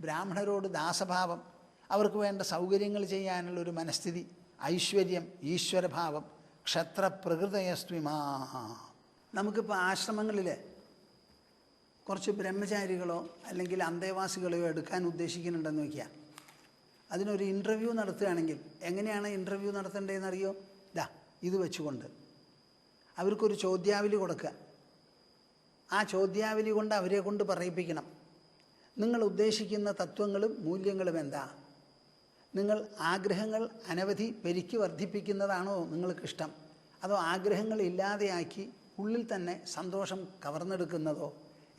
ബ്രാഹ്മണരോട് ദാസഭാവം, അവർക്ക് വേണ്ട സൗകര്യങ്ങൾ ചെയ്യാനുള്ളൊരു മനസ്ഥിതി, ഐശ്വര്യം, ഈശ്വരഭാവം, ക്ഷത്രപ്രകൃതയസ്ത്വിമാ. നമുക്കിപ്പോൾ ആശ്രമങ്ങളിൽ കുറച്ച് ബ്രഹ്മചാരികളോ അല്ലെങ്കിൽ അന്തേവാസികളെയോ എടുക്കാൻ ഉദ്ദേശിക്കുന്നുണ്ടെന്ന് വയ്ക്കുക. അതിനൊരു ഇൻ്റർവ്യൂ നടത്തുകയാണെങ്കിൽ എങ്ങനെയാണ് ഇൻ്റർവ്യൂ നടത്തേണ്ടതെന്ന് അറിയോ? ഇത് വെച്ചുകൊണ്ട് അവർക്കൊരു ചോദ്യാവലി കൊടുക്കുക. ആ ചോദ്യാവലി കൊണ്ട് അവരെ കൊണ്ട് പറയിപ്പിക്കണം, നിങ്ങൾ ഉദ്ദേശിക്കുന്ന തത്വങ്ങളും മൂല്യങ്ങളും എന്താ? നിങ്ങൾ ആഗ്രഹങ്ങൾ അനവധി പെരുക്കി വർദ്ധിപ്പിക്കുന്നതാണോ നിങ്ങൾക്കിഷ്ടം? അതോ ആഗ്രഹങ്ങൾ ഇല്ലാതെയാക്കി ഉള്ളിൽ തന്നെ സന്തോഷം കവർന്നെടുക്കുന്നതോ?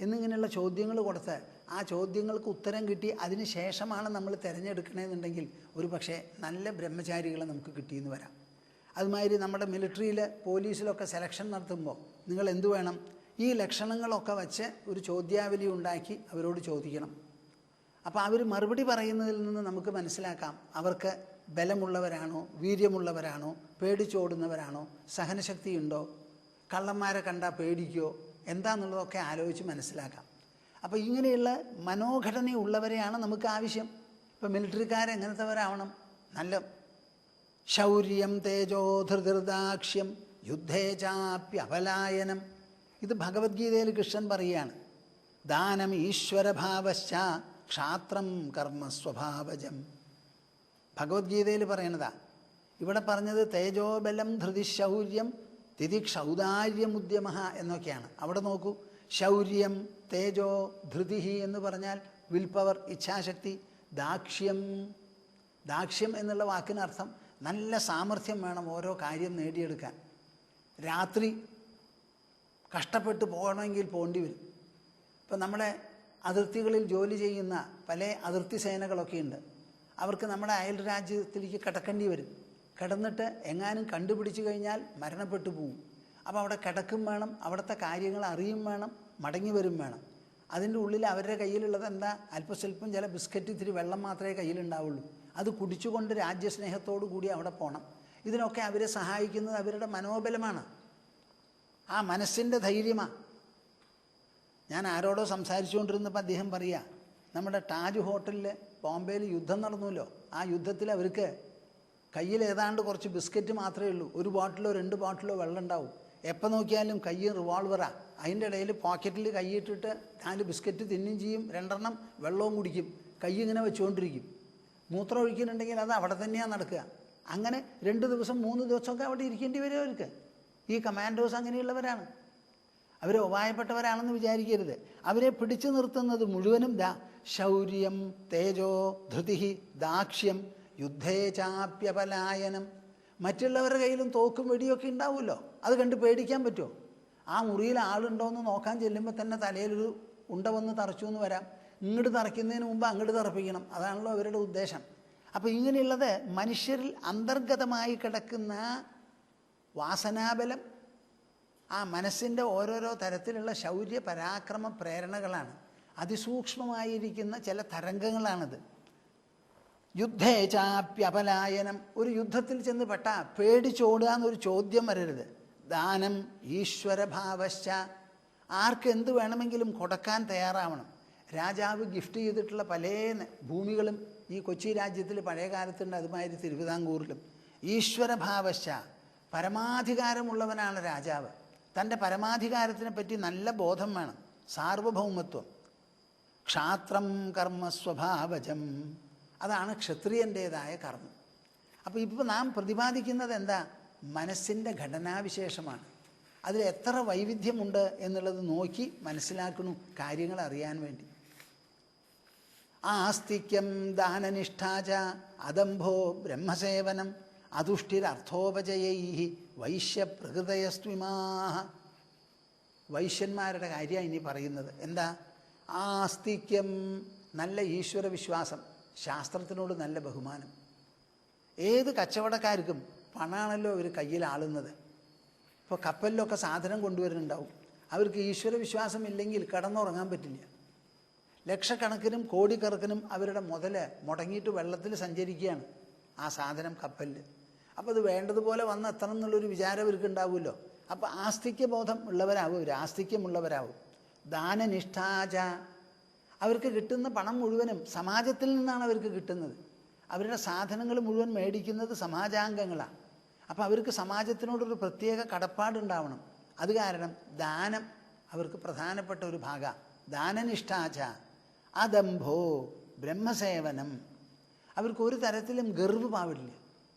എന്നിങ്ങനെയുള്ള ചോദ്യങ്ങൾ കൊടുത്ത് ആ ചോദ്യങ്ങൾക്ക് ഉത്തരം കിട്ടി അതിന് ശേഷമാണ് നമ്മൾ തിരഞ്ഞെടുക്കണമെന്നുണ്ടെങ്കിൽ ഒരു പക്ഷേ നല്ല ബ്രഹ്മചാരികളെ നമുക്ക് കിട്ടിയെന്ന് വരാം. അതുമാതിരി നമ്മുടെ മിലിറ്ററിയിൽ, പോലീസിലൊക്കെ സെലക്ഷൻ നടത്തുമ്പോൾ നിങ്ങൾ എന്തു വേണം? ഈ ലക്ഷണങ്ങളൊക്കെ വച്ച് ഒരു ചോദ്യാവലി ഉണ്ടാക്കി അവരോട് ചോദിക്കണം. അപ്പോൾ അവർ മറുപടി പറയുന്നതിൽ നിന്ന് നമുക്ക് മനസ്സിലാക്കാം അവർക്ക് ബലമുള്ളവരാണോ, വീര്യമുള്ളവരാണോ, പേടിച്ചോടുന്നവരാണോ, സഹനശക്തിയുണ്ടോ, കള്ളന്മാരെ കണ്ടാൽ പേടിക്കോ, എന്താണെന്നുള്ളതൊക്കെ ആലോചിച്ച് മനസ്സിലാക്കാം. അപ്പോൾ ഇങ്ങനെയുള്ള മനോഘടനയുള്ളവരെയാണ് നമുക്ക് ആവശ്യം. ഇപ്പോൾ മിലിറ്ററിക്കാരെങ്ങനത്തെവരാവണം? നല്ല ശൗര്യം, തേജോ, ധൃതിർദാക്ഷ്യം, യുദ്ധേ ചാപ്യപലായനം. ഇത് ഭഗവത്ഗീതയിൽ കൃഷ്ണൻ പറയുകയാണ്. ദാനം ഈശ്വരഭാവശ്ച ക്ഷാത്രം കർമ്മസ്വഭാവജം. ഭഗവത്ഗീതയിൽ പറയണതാ. ഇവിടെ പറഞ്ഞത് തേജോബലം, ധൃതിശൗര്യം, തിതിക്ഷൗദാര്യമുദ്യമ എന്നൊക്കെയാണ്. അവിടെ നോക്കൂ, ശൗര്യം, തേജോ, ധൃതി എന്ന് പറഞ്ഞാൽ വിൽ പവർ, ഇച്ഛാശക്തി. ദാക്ഷ്യം, ദാക്ഷ്യം എന്നുള്ള വാക്കിനർത്ഥം നല്ല സാമർഥ്യം വേണം ഓരോ കാര്യം നേടിയെടുക്കാൻ. രാത്രി കഷ്ടപ്പെട്ട് പോകണമെങ്കിൽ പോകേണ്ടി വരും. ഇപ്പം നമ്മുടെ അതിർത്തികളിൽ ജോലി ചെയ്യുന്ന പല അതിർത്തി സേനകളൊക്കെ ഉണ്ട്. അവർക്ക് നമ്മുടെ അയൽ രാജ്യത്തിലേക്ക് കിടക്കേണ്ടി വരും. കിടന്നിട്ട് എങ്ങാനും കണ്ടുപിടിച്ചു കഴിഞ്ഞാൽ മരണപ്പെട്ടു പോവും. അപ്പോൾ അവിടെ കിടക്കും വേണം, അവിടുത്തെ കാര്യങ്ങൾ അറിയും വേണം, മടങ്ങി വരും വേണം. അതിൻ്റെ ഉള്ളിൽ അവരുടെ കയ്യിലുള്ളത് എന്താ? അല്പസ്വല്പം ചില ബിസ്ക്കറ്റ്, ഇത്തിരി വെള്ളം മാത്രമേ കയ്യിലുണ്ടാവുള്ളൂ. അത് കുടിച്ചുകൊണ്ട് രാജ്യസ്നേഹത്തോടു കൂടി അവിടെ പോകണം. ഇതിനൊക്കെ അവരെ സഹായിക്കുന്നത് അവരുടെ മനോബലമാണ്, ആ മനസ്സിൻ്റെ ധൈര്യമാണ്. ഞാൻ ആരോടോ സംസാരിച്ചുകൊണ്ടിരുന്നപ്പോൾ അദ്ദേഹം പറയുക, നമ്മുടെ താജ് ഹോട്ടലിൽ ബോംബെയിൽ യുദ്ധം നടന്നുവല്ലോ, ആ യുദ്ധത്തിൽ അവർക്ക് കയ്യിൽ ഏതാണ്ട് കുറച്ച് ബിസ്ക്കറ്റ് മാത്രമേ ഉള്ളൂ. ഒരു ബോട്ടിലോ 2 ബോട്ടിലോ വെള്ളം ഉണ്ടാവും. എപ്പോൾ നോക്കിയാലും കൈ റിവോൾവറാണ്. അതിൻ്റെ ഇടയിൽ പോക്കറ്റിൽ കൈയിട്ടിട്ട് 4 ബിസ്ക്കറ്റ് തിന്നും ചെയ്യും, 2 വെള്ളവും കുടിക്കും, കൈ ഇങ്ങനെ വെച്ചുകൊണ്ടിരിക്കും. മൂത്രം ഒഴിക്കുന്നുണ്ടെങ്കിൽ അത് അവിടെ തന്നെയാണ് നടക്കുക. അങ്ങനെ 2 ദിവസം 3 ദിവസമൊക്കെ അവിടെ ഇരിക്കേണ്ടി വരും അവർക്ക്. ഈ കമാൻഡോസ് അങ്ങനെയുള്ളവരാണ്. അവർ ഉപായപ്പെട്ടവരാണെന്ന് വിചാരിക്കരുത്. അവരെ പിടിച്ചു നിർത്തുന്നത് മുഴുവനും ശൗര്യം, തേജോ, ധൃതി, ദാക്ഷ്യം, യുദ്ധേ ചാപ്യപലായനം. മറ്റുള്ളവരുടെ കയ്യിലും തോക്കും വെടിയൊക്കെ ഉണ്ടാവുമല്ലോ, അത് കണ്ട് പേടിക്കാൻ പറ്റുമോ? ആ മുറിയിൽ ആളുണ്ടോയെന്ന് നോക്കാൻ ചെല്ലുമ്പോൾ തന്നെ തലയിലൊരു ഉണ്ട വന്ന് തറച്ചു എന്ന് വരാം. ഇങ്ങോട്ട് തറയ്ക്കുന്നതിന് മുമ്പ് അങ്ങോട്ട് തറപ്പിക്കണം, അതാണല്ലോ അവരുടെ ഉദ്ദേശം. അപ്പോൾ ഇങ്ങനെയുള്ളത് മനുഷ്യരിൽ അന്തർഗതമായി കിടക്കുന്ന വാസനാബലം, ആ മനസ്സിൻ്റെ ഓരോരോ തരത്തിലുള്ള ശൗര്യ പരാക്രമ പ്രേരണകളാണ്. അതിസൂക്ഷ്മമായിരിക്കുന്ന ചില തരംഗങ്ങളാണിത്. യുദ്ധേ ചാപ്യപലായനം. ഒരു യുദ്ധത്തിൽ ചെന്ന് പെട്ടാൽ പേടിച്ചോടുക എന്നൊരു ചോദ്യം വരരുത്. ദാനം ഈശ്വരഭാവശ്ച. ആർക്ക് എന്ത് വേണമെങ്കിലും കൊടുക്കാൻ തയ്യാറാവണം. രാജാവ് ഗിഫ്റ്റ് ചെയ്തിട്ടുള്ള പല ഭൂമികളും ഈ കൊച്ചി രാജ്യത്തിൽ പഴയ കാലത്തുണ്ട്, അതുമാതിരി തിരുവിതാംകൂറിലും. ഈശ്വരഭാവശ്ച, പരമാധികാരമുള്ളവനാണ് രാജാവ്. തൻ്റെ പരമാധികാരത്തിനെ പറ്റി നല്ല ബോധം വേണം, സാർവഭൗമത്വം. ക്ഷാത്രം കർമ്മസ്വഭാവജം, അതാണ് ക്ഷത്രിയൻ്റേതായ കർമ്മം. അപ്പോൾ ഇപ്പോൾ നാം പ്രതിപാദിക്കുന്നത് എന്താ? മനസ്സിൻ്റെ ഘടനാവിശേഷമാണ്. അതിൽ എത്ര വൈവിധ്യമുണ്ട് എന്നുള്ളത് നോക്കി മനസ്സിലാക്കുന്നു കാര്യങ്ങൾ അറിയാൻ വേണ്ടി. ആസ്തിക്യം ദാനനിഷ്ഠാച അദംഭോ ബ്രഹ്മസേവനം അതുഷ്ടിരർത്ഥോപജയൈ വൈശ്യപ്രകൃതയസ്ത്വിമാഹ. വൈശ്യന്മാരുടെ കാര്യമാണ് ഇനി പറയുന്നത്. എന്താ? ആസ്തിക്യം, നല്ല ഈശ്വരവിശ്വാസം, ശാസ്ത്രത്തിനോട് നല്ല ബഹുമാനം. ഏത് കച്ചവടക്കാർക്കും പണമാണല്ലോ അവർ കയ്യിൽ ആളുന്നത്. ഇപ്പോൾ കപ്പലിലൊക്കെ സാധനം കൊണ്ടുവരുന്നുണ്ടാവും, അവർക്ക് ഈശ്വരവിശ്വാസം ഇല്ലെങ്കിൽ കിടന്നുറങ്ങാൻ പറ്റില്ല. ലക്ഷക്കണക്കിനും കോടിക്കണക്കിനും അവരുടെ മുതൽ മുടങ്ങിയിട്ട് വെള്ളത്തിൽ സഞ്ചരിക്കുകയാണ് ആ സാധനം കപ്പലിൽ. അപ്പോൾ അത് വേണ്ടതുപോലെ വന്ന് എത്തണം എന്നുള്ളൊരു വിചാരം അവർക്ക് ഉണ്ടാവുമല്ലോ. അപ്പോൾ ആസ്തിക്യബോധം ഉള്ളവരാവും അവർ, ആസ്തിക്യമുള്ളവരാവും. ദാനനിഷ്ഠാച, അവർക്ക് കിട്ടുന്ന പണം മുഴുവനും സമാജത്തിൽ നിന്നാണ് അവർക്ക് കിട്ടുന്നത്. അവരുടെ സാധനങ്ങൾ മുഴുവൻ മേടിക്കുന്നത് സമാജാംഗങ്ങളാണ്. അപ്പോൾ അവർക്ക് സമാജത്തിനോടൊരു പ്രത്യേക കടപ്പാടുണ്ടാവണം. അത് കാരണം ദാനം അവർക്ക് പ്രധാനപ്പെട്ട ഒരു ഭാഗമാണ്. ദാനനിഷ്ഠാച അദംഭോ ബ്രഹ്മസേവനം. അവർക്ക് ഒരു തരത്തിലും ഗർവ് പാടില്ല.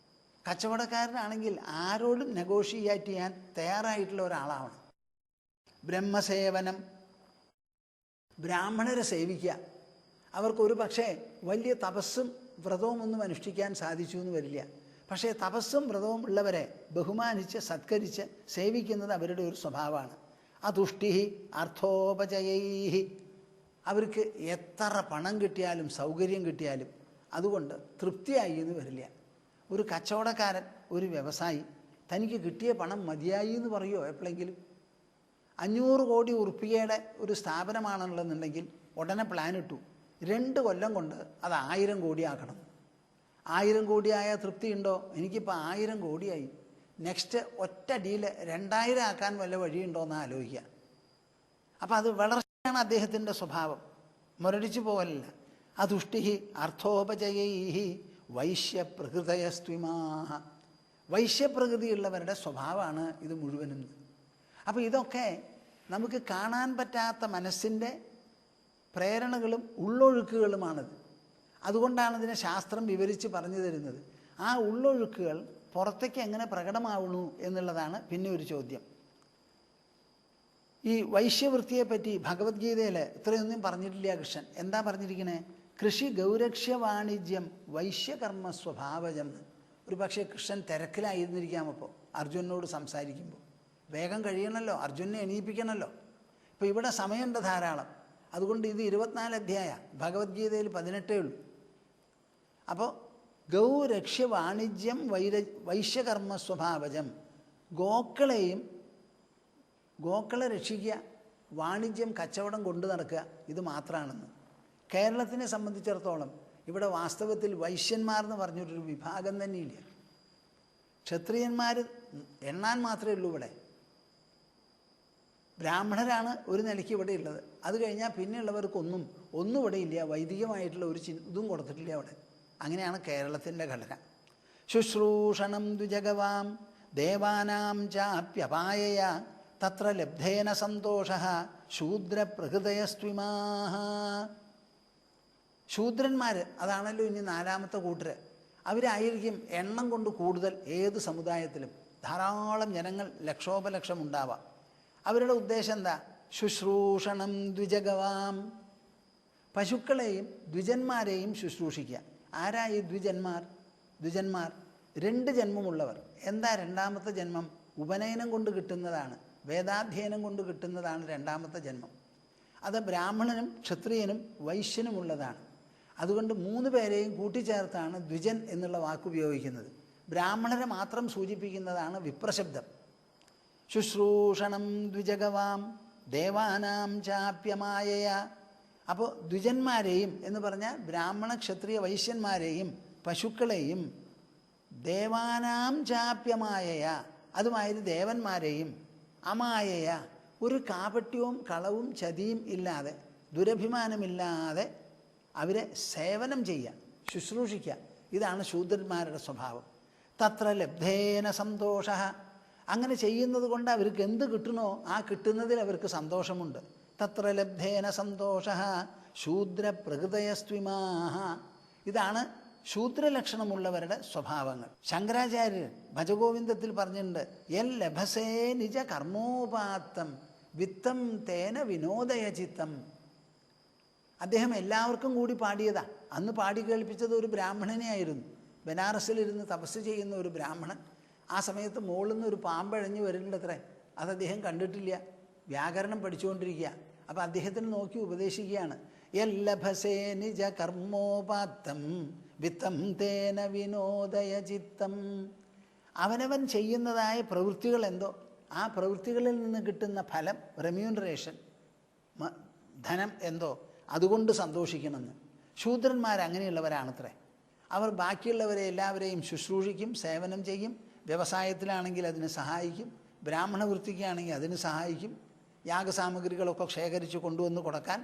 കച്ചവടക്കാരനാണെങ്കിൽ ആരോടും നെഗോഷിയേറ്റ് ചെയ്യാൻ തയ്യാറായിട്ടുള്ള ഒരാളാവണം. ബ്രഹ്മസേവനം, ബ്രാഹ്മണരെ സേവിക്കുക. അവർക്കൊരു പക്ഷേ വലിയ തപസ്സും വ്രതവും ഒന്നും അനുഷ്ഠിക്കാൻ സാധിച്ചു എന്ന് വരില്ല. പക്ഷേ തപസ്സും വ്രതവും ഉള്ളവരെ ബഹുമാനിച്ച് സത്കരിച്ച് സേവിക്കുന്നത് അവരുടെ ഒരു സ്വഭാവമാണ്. അതുഷ്ടി അർത്ഥോപചയൈ. അവർക്ക് എത്ര പണം കിട്ടിയാലും സൗകര്യം കിട്ടിയാലും അതുകൊണ്ട് തൃപ്തിയായി എന്ന് വരില്ല. ഒരു കച്ചവടക്കാരൻ, ഒരു വ്യവസായി തനിക്ക് കിട്ടിയ പണം മതിയായി എന്ന് പറയുമോ എപ്പോഴെങ്കിലും? 500 കോടി ഉറുപ്പികയുടെ ഒരു സ്ഥാപനമാണെന്നുണ്ടെന്നുണ്ടെങ്കിൽ ഉടനെ പ്ലാൻ ഇട്ടു 2 കൊല്ലം കൊണ്ട് അത് 1000 കോടിയാക്കണം. 1000 കോടിയായ തൃപ്തി ഉണ്ടോ? എനിക്കിപ്പോൾ 1000 കോടിയായി, നെക്സ്റ്റ് ഒറ്റ ഡീൽ 2000 ആക്കാൻ വല്ല വഴിയുണ്ടോ എന്ന് ആലോചിക്കുക. അപ്പം അത് വളർച്ചയാണ് അദ്ദേഹത്തിൻ്റെ സ്വഭാവം, മുരടിച്ചു പോകലല്ല. അതുഷ്ടി അർത്ഥോപചയൈ വൈശ്യപ്രകൃതയസ്ത്വിമാഹ. വൈശ്യപ്രകൃതിയുള്ളവരുടെ സ്വഭാവമാണ് ഇത് മുഴുവനും. അപ്പോൾ ഇതൊക്കെ നമുക്ക് കാണാൻ പറ്റാത്ത മനസ്സിൻ്റെ പ്രേരണകളും ഉള്ളൊഴുക്കുകളുമാണിത്. അതുകൊണ്ടാണ് ഇതിനെ ശാസ്ത്രം വിവരിച്ച് പറഞ്ഞു തരുന്നത്. ആ ഉള്ളൊഴുക്കുകൾ പുറത്തേക്ക് എങ്ങനെ പ്രകടമാവുന്നു എന്നുള്ളതാണ് പിന്നെ ഒരു ചോദ്യം. ഈ വൈശ്യവൃത്തിയെപ്പറ്റി ഭഗവത്ഗീതയിൽ ഇത്രയൊന്നും പറഞ്ഞിട്ടില്ല കൃഷ്ണൻ. എന്താ പറഞ്ഞിരിക്കണേ? കൃഷി ഗൗരക്ഷ്യ വാണിജ്യം വൈശ്യകർമ്മ സ്വഭാവജം. ഒരു പക്ഷേ കൃഷ്ണൻ തിരക്കിലായിരുന്നിരിക്കാം അപ്പോൾ അർജുനനോട് സംസാരിക്കുമ്പോൾ. വേഗം കഴിയണമല്ലോ, അർജുനെ എണീപ്പിക്കണമല്ലോ. ഇപ്പോൾ ഇവിടെ സമയമുണ്ട് ധാരാളം. അതുകൊണ്ട് ഇത് 24 അധ്യായ, ഭഗവത്ഗീതയിൽ 18 ഉള്ളൂ. അപ്പോൾ ഗൗരക്ഷ്യ വാണിജ്യം വൈശ്യകർമ്മ സ്വഭാവജം. ഗോക്കളെ രക്ഷിക്കുക, വാണിജ്യം കച്ചവടം കൊണ്ടു നടക്കുക, ഇത് മാത്രമാണെന്ന്. കേരളത്തിനെ സംബന്ധിച്ചിടത്തോളം ഇവിടെ വാസ്തവത്തിൽ വൈശ്യന്മാർ എന്ന് പറഞ്ഞൊരു വിഭാഗം തന്നെയില്ല. ക്ഷത്രിയന്മാർ എണ്ണാൻ മാത്രമേ ഉള്ളൂ ഇവിടെ. ബ്രാഹ്മണരാണ് ഒരു നിലയ്ക്ക് ഇവിടെ ഉള്ളത്. അത് കഴിഞ്ഞാൽ പിന്നെയുള്ളവർക്കൊന്നും ഇവിടെ ഇല്ല. വൈദികമായിട്ടുള്ള ഒരു ഇതും കൊടുത്തിട്ടില്ല അവിടെ. അങ്ങനെയാണ് കേരളത്തിൻ്റെ ഘടന. ശുശ്രൂഷണം ദ്വിജഗവാം ദേവാനാം ചാപ്യപായയ തത്ര ലബ്ധേന സന്തോഷഃ ശൂദ്രപ്രകൃതയസ്ത്വിമാഃ. ശൂദ്രന്മാർ, അതാണല്ലോ ഇനി 4ാമത്തെ കൂട്ടർ. അവരായിരിക്കും എണ്ണം കൊണ്ട് കൂടുതൽ ഏത് സമുദായത്തിലും. ധാരാളം ജനങ്ങൾ ലക്ഷോപലക്ഷം ഉണ്ടാവാം. അവരുടെ ഉദ്ദേശം എന്താ? ശുശ്രൂഷണം ദ്വിജഗവാം. പശുക്കളെയും ദ്വിജന്മാരെയും ശുശ്രൂഷിക്കുക. ആരാ ഈ ദ്വിജന്മാർ? 2 ജന്മമുള്ളവർ. എന്താ 2ാമത്തെ ജന്മം? ഉപനയനം കൊണ്ട് കിട്ടുന്നതാണ്, വേദാധ്യയനം കൊണ്ട് കിട്ടുന്നതാണ് 2ാമത്തെ ജന്മം. അത് ബ്രാഹ്മണനും ക്ഷത്രിയനും വൈശ്യനുമുള്ളതാണ്. അതുകൊണ്ട് 3 പേരെയും കൂട്ടിച്ചേർത്താണ് ദ്വിജൻ എന്നുള്ള വാക്ക് ഉപയോഗിക്കുന്നത്. ബ്രാഹ്മണരെ മാത്രം സൂചിപ്പിക്കുന്നതാണ് വിപ്രശബ്ദം. ശുശ്രൂഷണം ദ്വിജഗവാം ദേവാനാം ചാപ്യമായയ. അപ്പോൾ ദ്വിജന്മാരെയും എന്ന് പറഞ്ഞാൽ ബ്രാഹ്മണ ക്ഷത്രിയ വൈശ്യന്മാരെയും പശുക്കളെയും ദേവാനാം ചാപ്യമായയ, അതുമാതിരി ദേവന്മാരെയും അമായയ, ഒരു കാപട്യവും കളവും ചതിയും ഇല്ലാതെ ദുരഭിമാനമില്ലാതെ അവരെ സേവനം ചെയ്യുക, ശുശ്രൂഷിക്കുക. ഇതാണ് ശൂദ്രന്മാരുടെ സ്വഭാവം. തത്ര ലബ്ധേന സന്തോഷ. അങ്ങനെ ചെയ്യുന്നത് കൊണ്ട് അവർക്ക് എന്ത് കിട്ടണോ ആ കിട്ടുന്നതിൽ അവർക്ക് സന്തോഷമുണ്ട്. തത്ര ലബ്ധേന സന്തോഷ ശൂദ്രപ്രകൃതയസ്ത്വിമാഃ. ഇതാണ് ശൂദ്രലക്ഷണമുള്ളവരുടെ സ്വഭാവങ്ങൾ. ശങ്കരാചാര്യർ ഭജഗോവിന്ദത്തിൽ പറഞ്ഞിട്ടുണ്ട്, യൽ ലഭസേ നിജ കർമ്മോപാത്തം വിത്തം തേന വിനോദയ ചിത്തം. അദ്ദേഹം എല്ലാവർക്കും കൂടി പാടിയതാ. അന്ന് പാടി കേൾപ്പിച്ചത് ഒരു ബ്രാഹ്മണനെ ആയിരുന്നു. ബനാറസിലിരുന്ന് തപസ് ചെയ്യുന്ന ഒരു ബ്രാഹ്മണൻ. ആ സമയത്ത് മുകളിൽ നിന്ന് ഒരു പാമ്പഴഞ്ഞ് വരുന്നുണ്ടത്രേ. അത് അദ്ദേഹം കണ്ടിട്ടില്ല. വ്യാകരണം പഠിച്ചുകൊണ്ടിരിക്കുക. അപ്പം അദ്ദേഹത്തിന് നോക്കി ഉപദേശിക്കുകയാണ്, യല്ലഭസേ നിജ കർമ്മോപാത്തം വിത്തം തേന വിനോദയ ചിത്തം. അവനവൻ ചെയ്യുന്നതായ പ്രവൃത്തികൾ എന്തോ ആ പ്രവൃത്തികളിൽ നിന്ന് കിട്ടുന്ന ഫലം, റെമ്യൂണറേഷൻ, ധനം എന്തോ, അതുകൊണ്ട് സന്തോഷിക്കണമെന്ന്. ശൂദ്രന്മാരങ്ങനെയുള്ളവരാണത്രേ. അവർ ബാക്കിയുള്ളവരെ എല്ലാവരെയും ശുശ്രൂഷിക്കും, സേവനം ചെയ്യും. വ്യവസായത്തിലാണെങ്കിൽ അതിന് സഹായിക്കും, ബ്രാഹ്മണ വൃത്തിക്കാണെങ്കിൽ അതിന് സഹായിക്കും. യാഗസാമഗ്രികളൊക്കെ ശേഖരിച്ച് കൊണ്ടുവന്ന് കൊടുക്കാൻ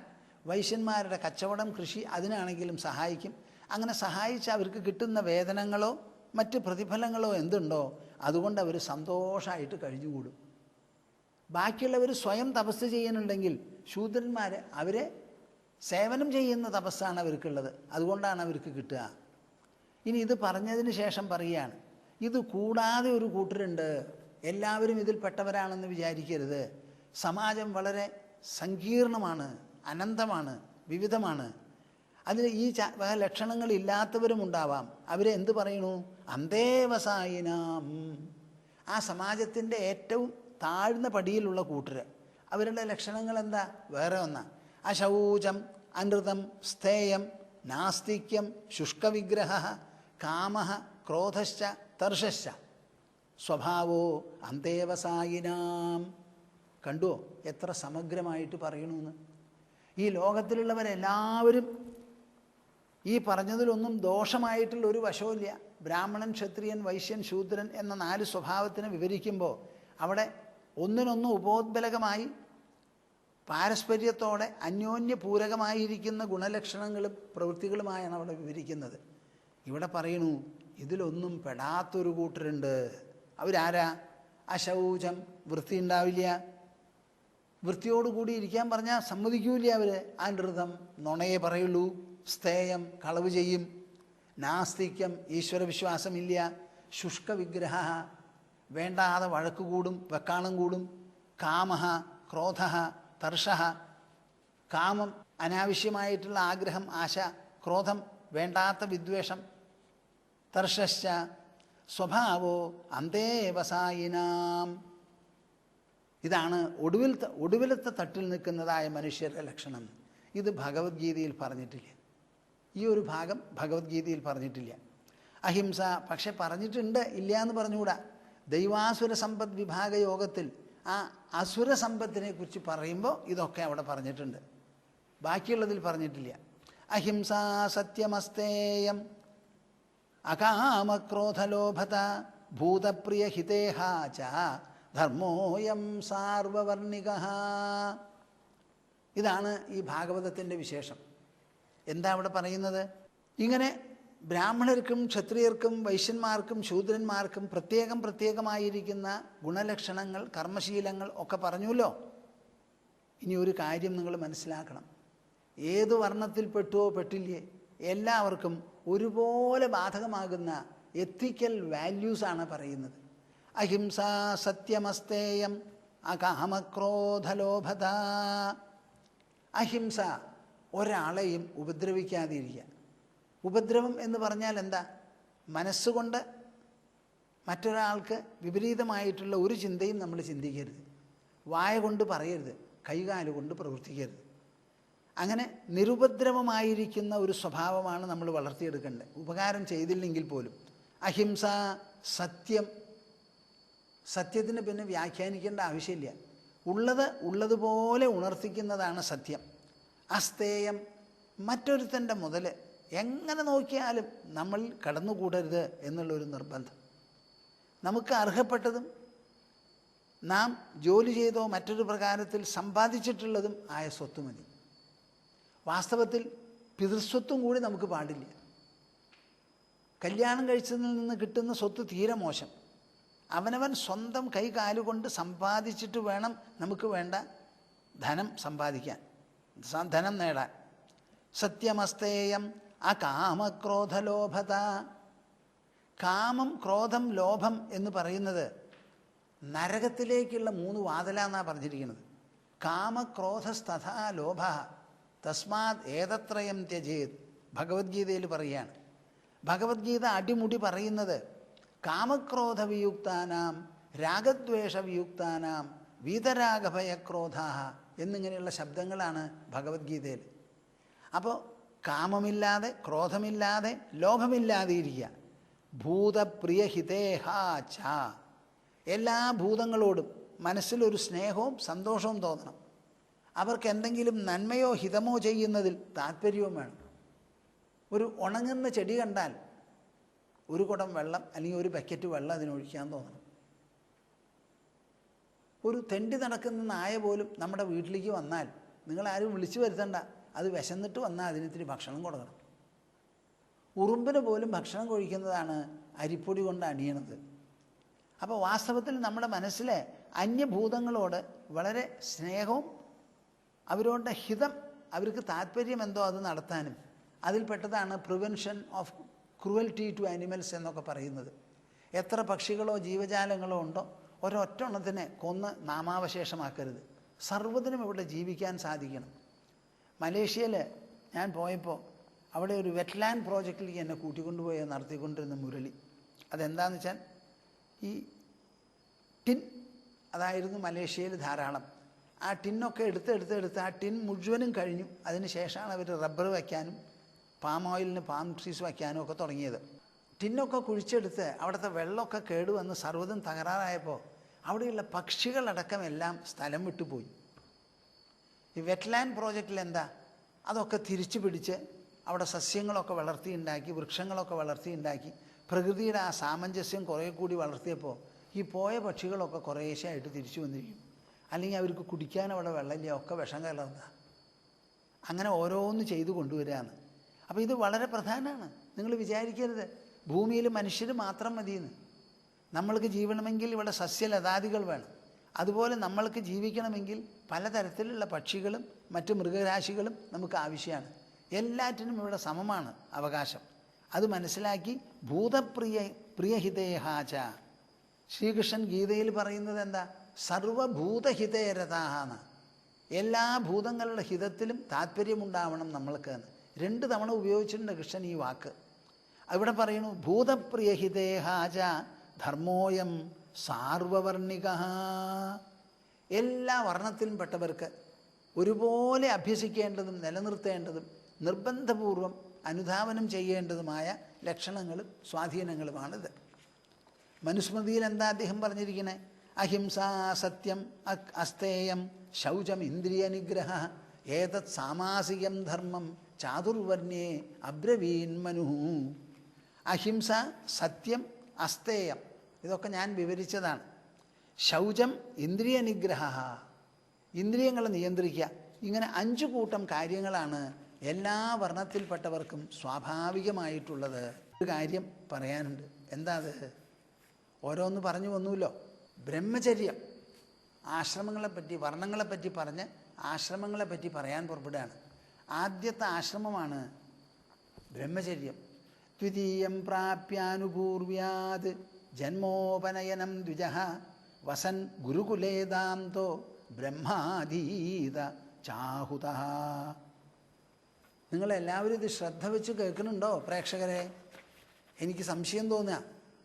വൈശ്യന്മാരുടെ കച്ചവടം, കൃഷി അതിനാണെങ്കിലും സഹായിക്കും. അങ്ങനെ സഹായിച്ച് അവർക്ക് കിട്ടുന്ന വേതനങ്ങളോ മറ്റ് പ്രതിഫലങ്ങളോ എന്തുണ്ടോ അതുകൊണ്ട് അവർ സന്തോഷമായിട്ട് കഴിഞ്ഞുകൂടും. ബാക്കിയുള്ളവർ സ്വയം തപസ് ചെയ്യുന്നുണ്ടെങ്കിൽ ശൂദ്രന്മാർ അവരെ സേവനം ചെയ്യുന്ന തപസ്സാണ് അവർക്കുള്ളത്, അതുകൊണ്ടാണ് അവർക്ക് കിട്ടുക. ഇനി ഇത് പറഞ്ഞതിന് ശേഷം പറയുകയാണ്, ഇത് കൂടാതെ ഒരു കൂട്ടരുണ്ട്, എല്ലാവരും ഇതിൽ പെട്ടവരാണെന്ന് വിചാരിക്കരുത്. സമാജം വളരെ സങ്കീർണമാണ്, അനന്തമാണ്, വിവിധമാണ്. അതിൽ ഈ ലക്ഷണങ്ങളില്ലാത്തവരും ഉണ്ടാവാം. അവരെ എന്ത് പറയണു? അന്തേവസായിനാം. ആ സമാജത്തിൻ്റെ ഏറ്റവും താഴ്ന്ന പടിയിലുള്ള കൂട്ടർ. അവരുടെ ലക്ഷണങ്ങൾ എന്താ? വേറെ ഒന്നാ. അശൗചം, അനൃതം, സ്ഥേയം, നാസ്തിക്യം, ശുഷ്കവിഗ്രഹ, കാമ, ക്രോധശ്ച, തർഷശ്ച സ്വഭാവോ അന്തേവസായിനാം. കണ്ടുവോ എത്ര സമഗ്രമായിട്ട് പറയണമെന്ന്? ഈ ലോകത്തിലുള്ളവരെല്ലാവരും ഈ പറഞ്ഞതിലൊന്നും ദോഷമായിട്ടുള്ള ഒരു വശവുമില്ല. ബ്രാഹ്മണൻ, ക്ഷത്രിയൻ, വൈശ്യൻ, ശൂദ്രൻ എന്ന 4 സ്വഭാവത്തിനെ വിവരിക്കുമ്പോൾ അവിടെ ഒന്നിനൊന്ന് ഉപോദ്ബലകമായി പാരസ്പര്യത്തോടെ അന്യോന്യപൂരകമായിരിക്കുന്ന ഗുണലക്ഷണങ്ങളും പ്രവൃത്തികളുമായാണ് അവിടെ വിവരിക്കുന്നത്. ഇവിടെ പറയണു ഇതിലൊന്നും പെടാത്തൊരു കൂട്ടരുണ്ട്. അവരാരാ? അശൗചം, വൃത്തി ഉണ്ടാവില്ല. വൃത്തിയോടുകൂടി ഇരിക്കാൻ പറഞ്ഞാൽ സമ്മതിക്കൂല അവർ. അനൃതം, നുണയെ പറയുള്ളൂ. സ്ഥേയം, കളവ് ചെയ്യും. നാസ്തിക്യം, ഈശ്വരവിശ്വാസമില്ല. ശുഷ്കവിഗ്രഹ, വേണ്ടാതെ വഴക്ക് കൂടും, വെക്കാണം കൂടും. കാമ, ക്രോധ, തർഷ, കാമം അനാവശ്യമായിട്ടുള്ള ആഗ്രഹം, ആശ. ക്രോധം വേണ്ടാത്ത വിദ്വേഷം. തർഷശ്ച സ്വഭാവോ അന്തേവസായിനാം. ഇതാണ് ഒടുവിലത്തെ തട്ടിൽ നിൽക്കുന്നതായ മനുഷ്യരുടെ ലക്ഷണം. ഇത് ഭഗവത്ഗീതയിൽ പറഞ്ഞിട്ടില്ല. ഈ ഒരു ഭാഗം ഭഗവത്ഗീതയിൽ പറഞ്ഞിട്ടില്ല. അഹിംസ പക്ഷെ പറഞ്ഞിട്ടുണ്ട്, ഇല്ല എന്ന് പറഞ്ഞുകൂടാ. ദൈവാസുര സമ്പദ് വിഭാഗ യോഗത്തിൽ ആ അസുര സമ്പത്തിനെ കുറിച്ച് പറയുമ്പോൾ ഇതൊക്കെ അവിടെ പറഞ്ഞിട്ടുണ്ട്, ബാക്കിയുള്ളതിൽ പറഞ്ഞിട്ടില്ല. അഹിംസ, സത്യമസ്തേയം, അകാമക്രോധലോഭത, ഭൂതപ്രിയ ഹിതേഹാച, ധർമ്മോയം സാർവവർണിക. ഇതാണ് ഈ ഭാഗവതത്തിൻ്റെ വിശേഷം. എന്താ അവിടെ പറയുന്നത്? ഇങ്ങനെ ബ്രാഹ്മണർക്കും ക്ഷത്രിയർക്കും വൈശ്യന്മാർക്കും ശൂദ്രന്മാർക്കും പ്രത്യേകമായിരിക്കുന്ന ഗുണലക്ഷണങ്ങൾ, കർമ്മശീലങ്ങൾ ഒക്കെ പറഞ്ഞുല്ലോ. ഇനി ഒരു കാര്യം നിങ്ങൾ മനസ്സിലാക്കണം. ഏത് വർണ്ണത്തിൽ പെട്ടുവോ പെട്ടില്ലേ, എല്ലാവർക്കും ഒരുപോലെ ബാധകമാകുന്ന എത്തിക്കൽ വാല്യൂസാണ് പറയുന്നത്. അഹിംസ, സത്യമസ്തേയം, അകാമക്രോധലോഭത. അഹിംസ, ഒരാളെയും ഉപദ്രവിക്കാതിരിക്കുക. ഉപദ്രവം എന്ന് പറഞ്ഞാൽ എന്താ? മനസ്സുകൊണ്ട് മറ്റൊരാൾക്ക് വിപരീതമായിട്ടുള്ള ഒരു ചിന്തയും നമ്മൾ ചിന്തിക്കരുത്. വായ കൊണ്ട് പറയരുത്, കൈകാലുകൊണ്ട് പ്രവർത്തിക്കരുത്. അങ്ങനെ നിരുപദ്രവമായിരിക്കുന്ന ഒരു സ്വഭാവമാണ് നമ്മൾ വളർത്തിയെടുക്കേണ്ടത്, ഉപകാരം ചെയ്തില്ലെങ്കിൽ പോലും. അഹിംസ, സത്യം. സത്യത്തിന് പിന്നെ വ്യാഖ്യാനിക്കേണ്ട ആവശ്യമില്ല. ഉള്ളതുപോലെ ഉണർത്തിക്കുന്നതാണ് സത്യം. അസ്തേയം, മറ്റൊരുത്തൻ്റെ മുതൽ എങ്ങനെ നോക്കിയാലും നമ്മൾ കടന്നുകൂടരുത് എന്നുള്ളൊരു നിർബന്ധം. നമുക്ക് അർഹപ്പെട്ടതും നാം ജോലി ചെയ്തോ മറ്റൊരു പ്രകാരത്തിൽ സമ്പാദിച്ചിട്ടുള്ളതും ആയ സ്വത്ത് മതി. വാസ്തവത്തിൽ പിതൃസ്വത്തും കൂടി നമുക്ക് പാടില്ല. കല്യാണം കഴിച്ചതിൽ നിന്ന് കിട്ടുന്ന സ്വത്ത് തീരെ മോശം. അവനവൻ സ്വന്തം കൈകാലുകൊണ്ട് സമ്പാദിച്ചിട്ട് വേണം നമുക്ക് വേണ്ട ധനം സമ്പാദിക്കാൻ, ധനം നേടാൻ. സത്യമസ്തേയം, അകാമക്രോധലോഭത. കാമം, ക്രോധം, ലോഭം എന്ന് പറയുന്നത് നരകത്തിലേക്കുള്ള 3 വാതിലാന്നാണ് പറഞ്ഞിരിക്കുന്നത്. കാമക്രോധസ്തഥാ ലോഭ തസ്മാത് ഏതത്രയം ത്യജേത്. ഭഗവത്ഗീതയിൽ പറയുകയാണ്. ഭഗവത്ഗീത അടിമുടി പറയുന്നത് കാമക്രോധവിയുക്താനാം രാഗദ്വേഷവിയുക്താനാം വീതരാഗഭയക്രോധ എന്നിങ്ങനെയുള്ള ശബ്ദങ്ങളാണ് ഭഗവത്ഗീതയിൽ. അപ്പോൾ കാമമില്ലാതെ, ക്രോധമില്ലാതെ, ലോഭമില്ലാതെ ഇരിക്കുക. ഭൂതപ്രിയഹിതേഹാച, എല്ലാ ഭൂതങ്ങളോടും മനസ്സിലൊരു സ്നേഹവും സന്തോഷവും തോന്നണം. അവർക്ക് എന്തെങ്കിലും നന്മയോ ഹിതമോ ചെയ്യുന്നതിൽ താല്പര്യവും വേണം. ഒരു ഉണങ്ങുന്ന ചെടി കണ്ടാൽ ഒരു കുടം വെള്ളം അല്ലെങ്കിൽ ഒരു ബക്കറ്റ് വെള്ളം അതിനൊഴിക്കാൻ തോന്നണം. ഒരു തെണ്ടി നടക്കുന്ന നായ പോലും നമ്മുടെ വീട്ടിലേക്ക് വന്നാൽ നിങ്ങളാരും വിളിച്ചു വരുത്തണ്ട, അത് വിശന്നിട്ട് വന്നാൽ അതിനിത്തിരി ഭക്ഷണം കൊടുക്കണം. ഉറുമ്പിന് പോലും ഭക്ഷണം കഴിക്കുന്നതാണ് അരിപ്പൊടി കൊണ്ട് അണിയണത്. അപ്പോൾ വാസ്തവത്തിൽ നമ്മുടെ മനസ്സിലെ അന്യഭൂതങ്ങളോട് വളരെ സ്നേഹവും അവരോട് ഹിതം, അവർക്ക് താല്പര്യം എന്തോ അത് നടത്താനും അതിൽപ്പെട്ടതാണ് prevention of cruelty to animals എന്നൊക്കെ പറയുന്നത്. എത്ര പക്ഷികളോ ജീവജാലങ്ങളോ ഉണ്ടോ ഒരൊറ്റെണ്ണത്തിനെ കൊന്ന് നാമാവശേഷമാക്കരുത്. സർവ്വതിനും ഇവിടെ ജീവിക്കാൻ സാധിക്കണം. മലേഷ്യയിൽ ഞാൻ പോയപ്പോൾ അവിടെ ഒരു വെറ്റ്ലാൻഡ് പ്രോജക്റ്റിലേക്ക് എന്നെ കൂട്ടിക്കൊണ്ടുപോയി നടത്തിക്കൊണ്ടിരുന്ന മുരളി. അതെന്താണെന്ന് വെച്ചാൽ ഈ ടിൻ അതായിരുന്നു മലേഷ്യയിൽ ധാരാളം. ആ ടിന്നൊക്കെ എടുത്ത് ആ ടിൻ മുഴുവനും കഴിഞ്ഞു. അതിന് ശേഷമാണ് അവർ റബ്ബർ വയ്ക്കാനും പാം ഓയിലിന് പാം ട്രീസ് വയ്ക്കാനും ഒക്കെ തുടങ്ങിയത്. ടിന്നൊക്കെ കുഴിച്ചെടുത്ത് അവിടുത്തെ വെള്ളമൊക്കെ കേടുവന്ന് സർവ്വതും തകരാറായപ്പോൾ അവിടെയുള്ള പക്ഷികളടക്കം എല്ലാം സ്ഥലം വിട്ടുപോയി. ഈ വെറ്റ്ലാൻഡ് പ്രോജക്റ്റിൽ എന്താ, അതൊക്കെ തിരിച്ചു പിടിച്ച് അവിടെ സസ്യങ്ങളൊക്കെ വളർത്തിയുണ്ടാക്കി, വൃക്ഷങ്ങളൊക്കെ വളർത്തിയുണ്ടാക്കി, പ്രകൃതിയുടെ ആ സാമഞ്ജസ്യം കുറേ കൂടി വളർത്തിയപ്പോൾ ഈ പോയ പക്ഷികളൊക്കെ കുറേശ്ശായിട്ട് തിരിച്ചു വന്നിരിക്കും. അല്ലെങ്കിൽ അവർക്ക് കുടിക്കാൻ അവിടെ വെള്ളമില്ല, ഒക്കെ വിഷം കലർന്ന. അങ്ങനെ ഓരോന്ന് ചെയ്തു കൊണ്ടുവരികയാണ്. അപ്പോൾ ഇത് വളരെ പ്രധാനമാണ്. നിങ്ങൾ വിചാരിക്കരുത് ഭൂമിയിൽ മനുഷ്യർ മാത്രം മതിയെന്ന്. നമ്മൾക്ക് ജീവിക്കണമെങ്കിൽ ഇവിടെ സസ്യലതാദികൾ വേണം. അതുപോലെ നമ്മൾക്ക് ജീവിക്കണമെങ്കിൽ പലതരത്തിലുള്ള പക്ഷികളും മറ്റ് മൃഗരാശികളും നമുക്ക് ആവശ്യമാണ്. എല്ലാറ്റിനും ഇവിടെ സമമാണ് അവകാശം. അത് മനസ്സിലാക്കി പ്രിയഹിതേഹാച. ശ്രീകൃഷ്ണൻ ഗീതയിൽ പറയുന്നത് എന്താ? സർവഭൂതഹിതേരഥാണ്. എല്ലാ ഭൂതങ്ങളുടെ ഹിതത്തിലും താല്പര്യമുണ്ടാവണം നമ്മൾക്ക്. 2 തവണ ഉപയോഗിച്ചിട്ടുണ്ട് കൃഷ്ണൻ ഈ വാക്ക്. അവിടെ പറയുന്നു ഭൂതപ്രിയഹിതേഹാച ധർമ്മോയം സാർവവർണിക. എല്ലാ വർണ്ണത്തിലും പെട്ടവർക്ക് ഒരുപോലെ അഭ്യസിക്കേണ്ടതും നിലനിർത്തേണ്ടതും നിർബന്ധപൂർവം അനുധാവനം ചെയ്യേണ്ടതുമായ ലക്ഷണങ്ങളും സ്വാധീനങ്ങളുമാണിത്. മനുസ്മൃതിയിൽ എന്താ അദ്ദേഹം പറഞ്ഞിരിക്കുന്നത്? അഹിംസ സത്യം അസ്തേയം ശൗചം ഇന്ദ്രിയ നിഗ്രഹ ഏതത് സാമാസികം ധർമ്മം ചാതുർവർണ്യേ അബ്രവീൻ മനു. അഹിംസ, സത്യം, അസ്തേയം ഇതൊക്കെ ഞാൻ വിവരിച്ചതാണ്. ശൗചം ഇന്ദ്രിയ നിഗ്രഹ, ഇന്ദ്രിയങ്ങളെ നിയന്ത്രിക്കുക. ഇങ്ങനെ 5 കൂട്ടം കാര്യങ്ങളാണ് എല്ലാ വർണ്ണത്തിൽപ്പെട്ടവർക്കും സ്വാഭാവികമായിട്ടുള്ളത്. ഒരു കാര്യം പറയാനുണ്ട്. എന്താ അത്? ഓരോന്ന് പറഞ്ഞു വന്നുല്ലോ. ബ്രഹ്മചര്യം, ആശ്രമങ്ങളെപ്പറ്റി വർണ്ണങ്ങളെപ്പറ്റി പറഞ്ഞ് ആശ്രമങ്ങളെപ്പറ്റി പറയാൻ പുറപ്പെടുകയാണ്. ആദ്യത്തെ ആശ്രമമാണ് ബ്രഹ്മചര്യം. ദ്വിതീയം പ്രാപ്യാനുപൂർവ്യാത് ജന്മോപനയനം ദ്വിജഃ വസൻ ഗുരുകുലേദാന്തോ ബ്രഹ്മാധീത ചാഹുതഃ. നിങ്ങളെല്ലാവരും ഇത് ശ്രദ്ധ വെച്ച് കേൾക്കുന്നുണ്ടോ പ്രേക്ഷകരെ? എനിക്ക് സംശയം തോന്നുക.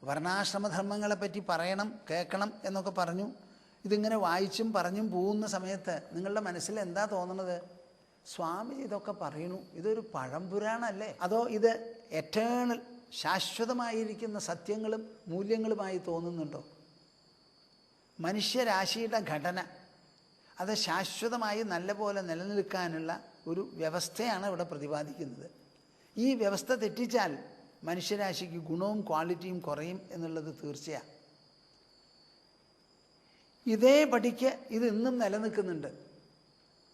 വർണ്ണാശ്രമധർമ്മങ്ങളെപ്പറ്റി പറയണം, കേൾക്കണം എന്നൊക്കെ പറഞ്ഞു. ഇതിങ്ങനെ വായിച്ചും പറഞ്ഞും പോകുന്ന സമയത്ത് നിങ്ങളുടെ മനസ്സിൽ എന്താ തോന്നുന്നത്? സ്വാമിജി ഇതൊക്കെ പറയണു, ഇതൊരു പഴംപുരാണല്ലേ? അതോ ഇത് എറ്റേണൽ ശാശ്വതമായിരിക്കുന്ന സത്യങ്ങളും മൂല്യങ്ങളുമായി തോന്നുന്നുണ്ടോ? മനുഷ്യരാശിയുടെ ഘടന അത് ശാശ്വതമായി നല്ലപോലെ നിലനിൽക്കാനുള്ള ഒരു വ്യവസ്ഥയാണ് ഇവിടെ പ്രതിപാദിക്കുന്നത്. ഈ വ്യവസ്ഥ തെറ്റിച്ചാൽ മനുഷ്യരാശിക്ക് ഗുണവും ക്വാളിറ്റിയും കുറയും എന്നുള്ളത് തീർച്ചയാണ്. ഇതേ പടിക്ക് ഇത് ഇന്നും നിലനിൽക്കുന്നുണ്ട്.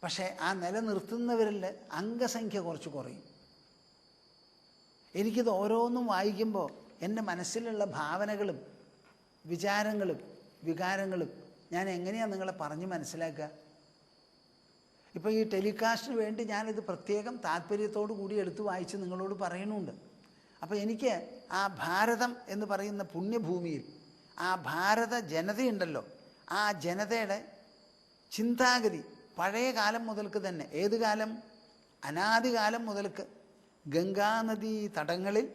പക്ഷേ ആ നിലനിർത്തുന്നവരിൽ അംഗസംഖ്യ കുറച്ച് കുറയും. എനിക്കിത് ഓരോന്നും വായിക്കുമ്പോൾ എൻ്റെ മനസ്സിലുള്ള ഭാവനകളും വിചാരങ്ങളും വികാരങ്ങളും ഞാൻ എങ്ങനെയാണ് നിങ്ങളെ പറഞ്ഞ് മനസ്സിലാക്കുക? ഇപ്പോൾ ഈ ടെലികാസ്റ്റിന് വേണ്ടി ഞാനിത് പ്രത്യേകം താല്പര്യത്തോടു കൂടി എടുത്ത് വായിച്ച് നിങ്ങളോട് പറയുന്നുണ്ട്. അപ്പോൾ എനിക്ക് ആ ഭാരതം എന്ന് പറയുന്ന പുണ്യഭൂമിയിൽ ആ ഭാരത ജനതയുണ്ടല്ലോ, ആ ജനതയുടെ ചിന്താഗതി പഴയ കാലം മുതൽക്ക് തന്നെ, ഏത് കാലം? അനാദികാലം മുതൽക്ക് ഗംഗാനദീ തടങ്ങളിൽ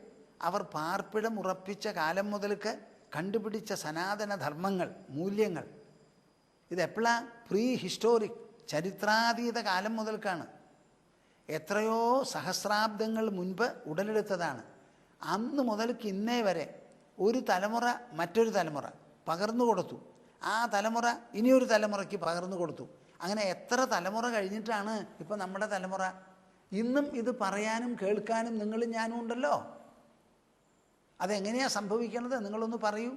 അവർ പാർപ്പിടം ഉറപ്പിച്ച കാലം മുതൽക്ക് കണ്ടുപിടിച്ച സനാതന ധർമ്മങ്ങൾ, മൂല്യങ്ങൾ, ഇതെപ്പോഴാണ്? പ്രീ ഹിസ്റ്റോറിക്, ചരിത്രാതീത കാലം മുതൽക്കാണ്. എത്രയോ സഹസ്രാബ്ദങ്ങൾ മുൻപ് ഉടലെടുത്തതാണ്. അന്ന് മുതൽക്ക് ഇന്നേ വരെ ഒരു തലമുറ മറ്റൊരു തലമുറ പകർന്നു കൊടുത്തു. ആ തലമുറ ഇനിയൊരു തലമുറയ്ക്ക് പകർന്നു കൊടുത്തു. അങ്ങനെ എത്ര തലമുറ കഴിഞ്ഞിട്ടാണ് ഇപ്പം നമ്മുടെ തലമുറ? ഇന്നും ഇത് പറയാനും കേൾക്കാനും നിങ്ങളും ഞാനും ഉണ്ടല്ലോ. അതെങ്ങനെയാണ് സംഭവിക്കണത്? നിങ്ങളൊന്ന് പറയൂ.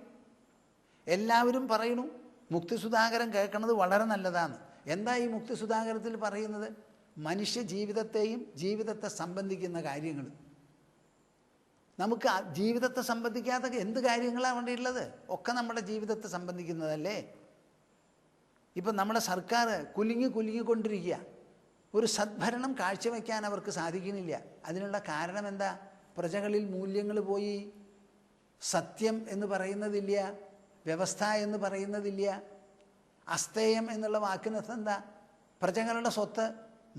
എല്ലാവരും പറയണു മുക്തി സുധാകരൻ കേൾക്കണത് വളരെ നല്ലതാണ്. എന്താ ഈ മുക്തി സുധാകരത്തിൽ പറയുന്നത്? മനുഷ്യ ജീവിതത്തെയും ജീവിതത്തെ സംബന്ധിക്കുന്ന കാര്യങ്ങൾ. നമുക്ക് ജീവിതത്തെ സംബന്ധിക്കാത്ത എന്ത് കാര്യങ്ങളാണ് വേണ്ടിയുള്ളത്? ഒക്കെ നമ്മുടെ ജീവിതത്തെ സംബന്ധിക്കുന്നതല്ലേ. ഇപ്പം നമ്മുടെ സർക്കാർ കുലുങ്ങിക്കൊണ്ടിരിക്കുക. ഒരു സദ്ഭരണം കാഴ്ചവെക്കാൻ അവർക്ക് സാധിക്കുന്നില്ല. അതിനുള്ള കാരണം എന്താ? പ്രജകളിൽ മൂല്യങ്ങൾ പോയി. സത്യം എന്ന് പറയുന്നതില്ല, വ്യവസ്ഥ എന്ന് പറയുന്നതില്ല. അസ്തേയം എന്നുള്ള വാക്കിനർത്ഥം എന്താ? പ്രജകളുടെ സ്വത്ത്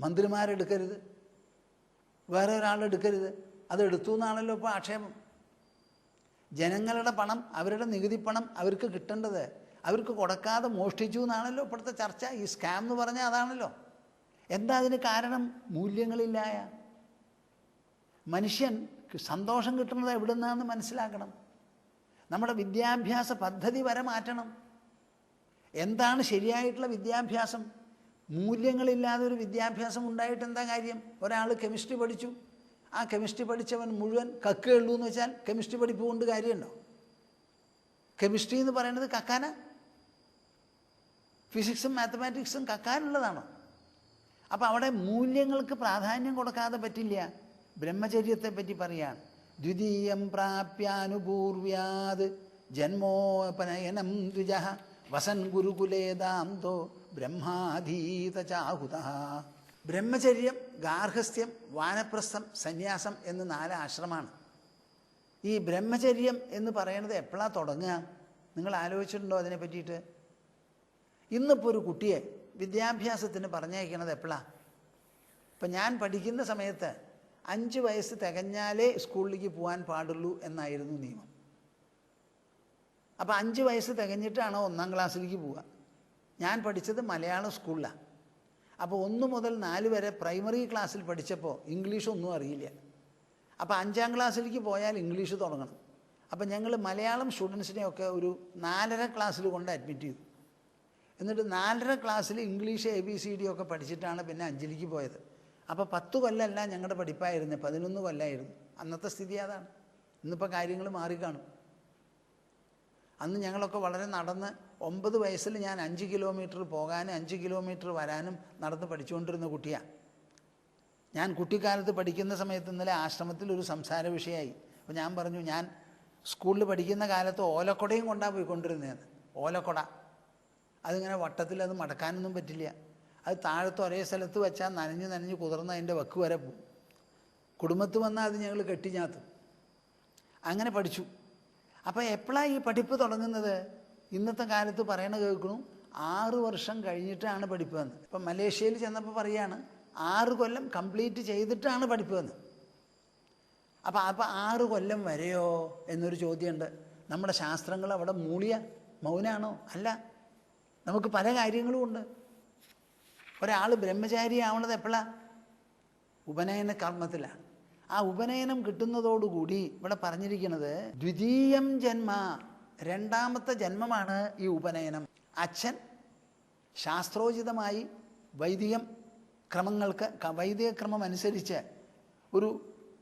മന്ത്രിമാരെടുക്കരുത്, വേറെ ഒരാളെടുക്കരുത്. അത് എടുത്തു എന്നാണല്ലോ ഇപ്പോൾ ആക്ഷേപം. ജനങ്ങളുടെ പണം, അവരുടെ നികുതി പണം അവർക്ക് കിട്ടേണ്ടത് അവർക്ക് കൊടുക്കാതെ മോഷ്ടിച്ചു എന്നാണല്ലോ ഇപ്പോഴത്തെ ചർച്ച. ഈ സ്കാം എന്ന് പറഞ്ഞാൽ അതാണല്ലോ. എന്താ അതിന് കാരണം? മൂല്യങ്ങളില്ലായ. മനുഷ്യൻ സന്തോഷം കിട്ടുന്നത് എവിടെ നിന്നാണെന്ന് മനസ്സിലാക്കണം. നമ്മുടെ വിദ്യാഭ്യാസ പദ്ധതി വരെ മാറ്റണം. എന്താണ് ശരിയായിട്ടുള്ള വിദ്യാഭ്യാസം? മൂല്യങ്ങളില്ലാതെ ഒരു വിദ്യാഭ്യാസം ഉണ്ടായിട്ട് എന്താ കാര്യം? ഒരാൾ കെമിസ്ട്രി പഠിച്ചു, ആ കെമിസ്ട്രി പഠിച്ചവൻ മുഴുവൻ കക്കുകയുള്ളൂ എന്ന് വെച്ചാൽ കെമിസ്ട്രി പഠിപ്പ് കൊണ്ട് കാര്യമുണ്ടോ? കെമിസ്ട്രി എന്ന് പറയുന്നത് കക്കാന? ഫിസിക്സും മാത്തമാറ്റിക്സും കക്കാനുള്ളതാണോ? അപ്പം അവിടെ മൂല്യങ്ങൾക്ക് പ്രാധാന്യം കൊടുക്കാതെ പറ്റില്ല. ബ്രഹ്മചര്യത്തെ പറ്റി പറയാണ്. ദ്വിതീയം പ്രാപ്യാനുപൂർവ്യാത് ജന്മോപനയനം ദ്വിജഃ വസൻ ഗുരുകുലേദാന്തോ ബ്രഹ്മാധീത ചാഹുത. ബ്രഹ്മചര്യം, ഗാർഹസ്ഥ്യം, വാനപ്രസ്ഥം, സന്യാസം എന്ന് 4 ആശ്രമമാണ്. ഈ ബ്രഹ്മചര്യം എന്ന് പറയുന്നത് എപ്പോഴാണ് തുടങ്ങുക? നിങ്ങൾ ആലോചിച്ചിട്ടുണ്ടോ അതിനെ പറ്റിയിട്ട്? ഇന്നിപ്പോൾ ഒരു കുട്ടിയെ വിദ്യാഭ്യാസത്തിന് പറഞ്ഞയക്കണത് എപ്പോഴാണ്? ഇപ്പം ഞാൻ പഠിക്കുന്ന സമയത്ത് 5 വയസ്സ് തികഞ്ഞാലേ സ്കൂളിലേക്ക് പോകാൻ പാടുള്ളൂ എന്നായിരുന്നു നിയമം. അപ്പോൾ 5 വയസ്സ് തികഞ്ഞിട്ടാണോ 1-ാം ക്ലാസ്സിലേക്ക് പോവുക. ഞാൻ പഠിച്ചത് മലയാളം സ്കൂളിലാണ്. അപ്പോൾ 1 മുതൽ 4 വരെ പ്രൈമറി ക്ലാസ്സിൽ പഠിച്ചപ്പോൾ ഇംഗ്ലീഷൊന്നും അറിയില്ല. അപ്പോൾ 5-ാം ക്ലാസ്സിലേക്ക് പോയാൽ ഇംഗ്ലീഷ് തുടങ്ങണം. അപ്പോൾ ഞങ്ങൾ മലയാളം സ്റ്റുഡൻസിനെയൊക്കെ ഒരു 4.5 ക്ലാസ്സിൽ കൊണ്ട് അഡ്മിറ്റ് ചെയ്തു. എന്നിട്ട് 4.5 ക്ലാസ്സിൽ ഇംഗ്ലീഷ് ABCD ഒക്കെ പഠിച്ചിട്ടാണ് പിന്നെ 5ലേക്ക് പോയത്. അപ്പോൾ 10 കൊല്ലമല്ല ഞങ്ങളുടെ പഠിപ്പായിരുന്നു, 11 കൊല്ലമായിരുന്നു. അന്നത്തെ സ്ഥിതി അതാണ്. ഇന്നിപ്പോൾ കാര്യങ്ങൾ മാറിക്കാണും. അന്ന് ഞങ്ങളൊക്കെ വളരെ നടന്ന് 9 വയസ്സിൽ ഞാൻ 5 കിലോമീറ്റർ പോകാനും 5 കിലോമീറ്റർ വരാനും നടന്ന് പഠിച്ചുകൊണ്ടിരുന്ന കുട്ടിയാണ്. ഞാൻ കുട്ടിക്കാലത്ത് പഠിക്കുന്ന സമയത്ത് ഇന്നലെ ആശ്രമത്തിൽ ഒരു സംസാര വിഷയമായി. അപ്പോൾ ഞാൻ പറഞ്ഞു, ഞാൻ സ്കൂളിൽ പഠിക്കുന്ന കാലത്ത് ഓലക്കൊടയും കൊണ്ടാണ് പോയിക്കൊണ്ടിരുന്നതെന്ന്. ഓലക്കൊട അതിങ്ങനെ വട്ടത്തിൽ അത് മടക്കാനൊന്നും പറ്റില്ല. അത് താഴത്ത് ഒരേ സ്ഥലത്ത് വെച്ചാൽ നനഞ്ഞ് കുതിർന്ന് അതിൻ്റെ വക്ക് വരെ പോകും. കുടുംബത്ത് വന്നാൽ അത് ഞങ്ങൾ കെട്ടിഞ്ഞാത്തും. അങ്ങനെ പഠിച്ചു. അപ്പോൾ എപ്പോഴാണ് ഈ പഠിപ്പ് തുടങ്ങുന്നത്? ഇന്നത്തെ കാലത്ത് പറയണ കേൾക്കണു 6 വർഷം കഴിഞ്ഞിട്ടാണ് പഠിപ്പ് വന്നത്. ഇപ്പം മലേഷ്യയിൽ ചെന്നപ്പോൾ പറയുകയാണ് 6 കൊല്ലം കംപ്ലീറ്റ് ചെയ്തിട്ടാണ് പഠിപ്പ് വന്നത്. അപ്പോൾ 6 കൊല്ലം വരെയോ എന്നൊരു ചോദ്യമുണ്ട്. നമ്മുടെ ശാസ്ത്രങ്ങൾ അവിടെ മൂളിയ മൗനാണോ? അല്ല. നമുക്ക് പല കാര്യങ്ങളും ഉണ്ട്. ഒരാൾ ബ്രഹ്മചാരി ആവണത് എപ്പോഴാണ്? ഉപനയന കർമ്മത്തിലാണ്. ആ ഉപനയനം കിട്ടുന്നതോടുകൂടി ഇവിടെ പറഞ്ഞിരിക്കുന്നത് ദ്വിതീയം ജന്മ, 2ാമത്തെ ജന്മമാണ് ഈ ഉപനയനം. അച്ഛൻ ശാസ്ത്രോചിതമായി വൈദിക ക്രമം അനുസരിച്ച് ഒരു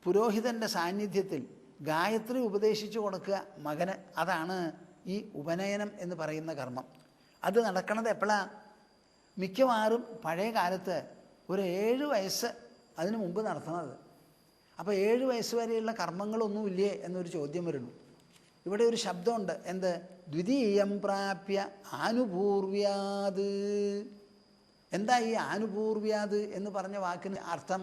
പുരോഹിതൻ്റെ സാന്നിധ്യത്തിൽ ഗായത്രി ഉപദേശിച്ചു കൊടുക്കുക മകന്. അതാണ് ഈ ഉപനയനം എന്ന് പറയുന്ന കർമ്മം. അത് നടക്കണത് എപ്പോഴാണ്? മിക്കവാറും പഴയ കാലത്ത് ഒരു 7 വയസ്സ് അതിനു മുമ്പ് നടത്തുന്നത്. അപ്പോൾ 7 വയസ്സ് വരെയുള്ള കർമ്മങ്ങളൊന്നുമില്ലേ എന്നൊരു ചോദ്യം വരുന്നു. ഇവിടെ ഒരു ശബ്ദമുണ്ട്. എന്ത്? ദ്വിതീയം പ്രാപ്യ ആനുപൂർവ്യാത്. എന്താ ഈ ആനുപൂർവ്യാത് എന്ന് പറഞ്ഞ വാക്കിന് അർത്ഥം?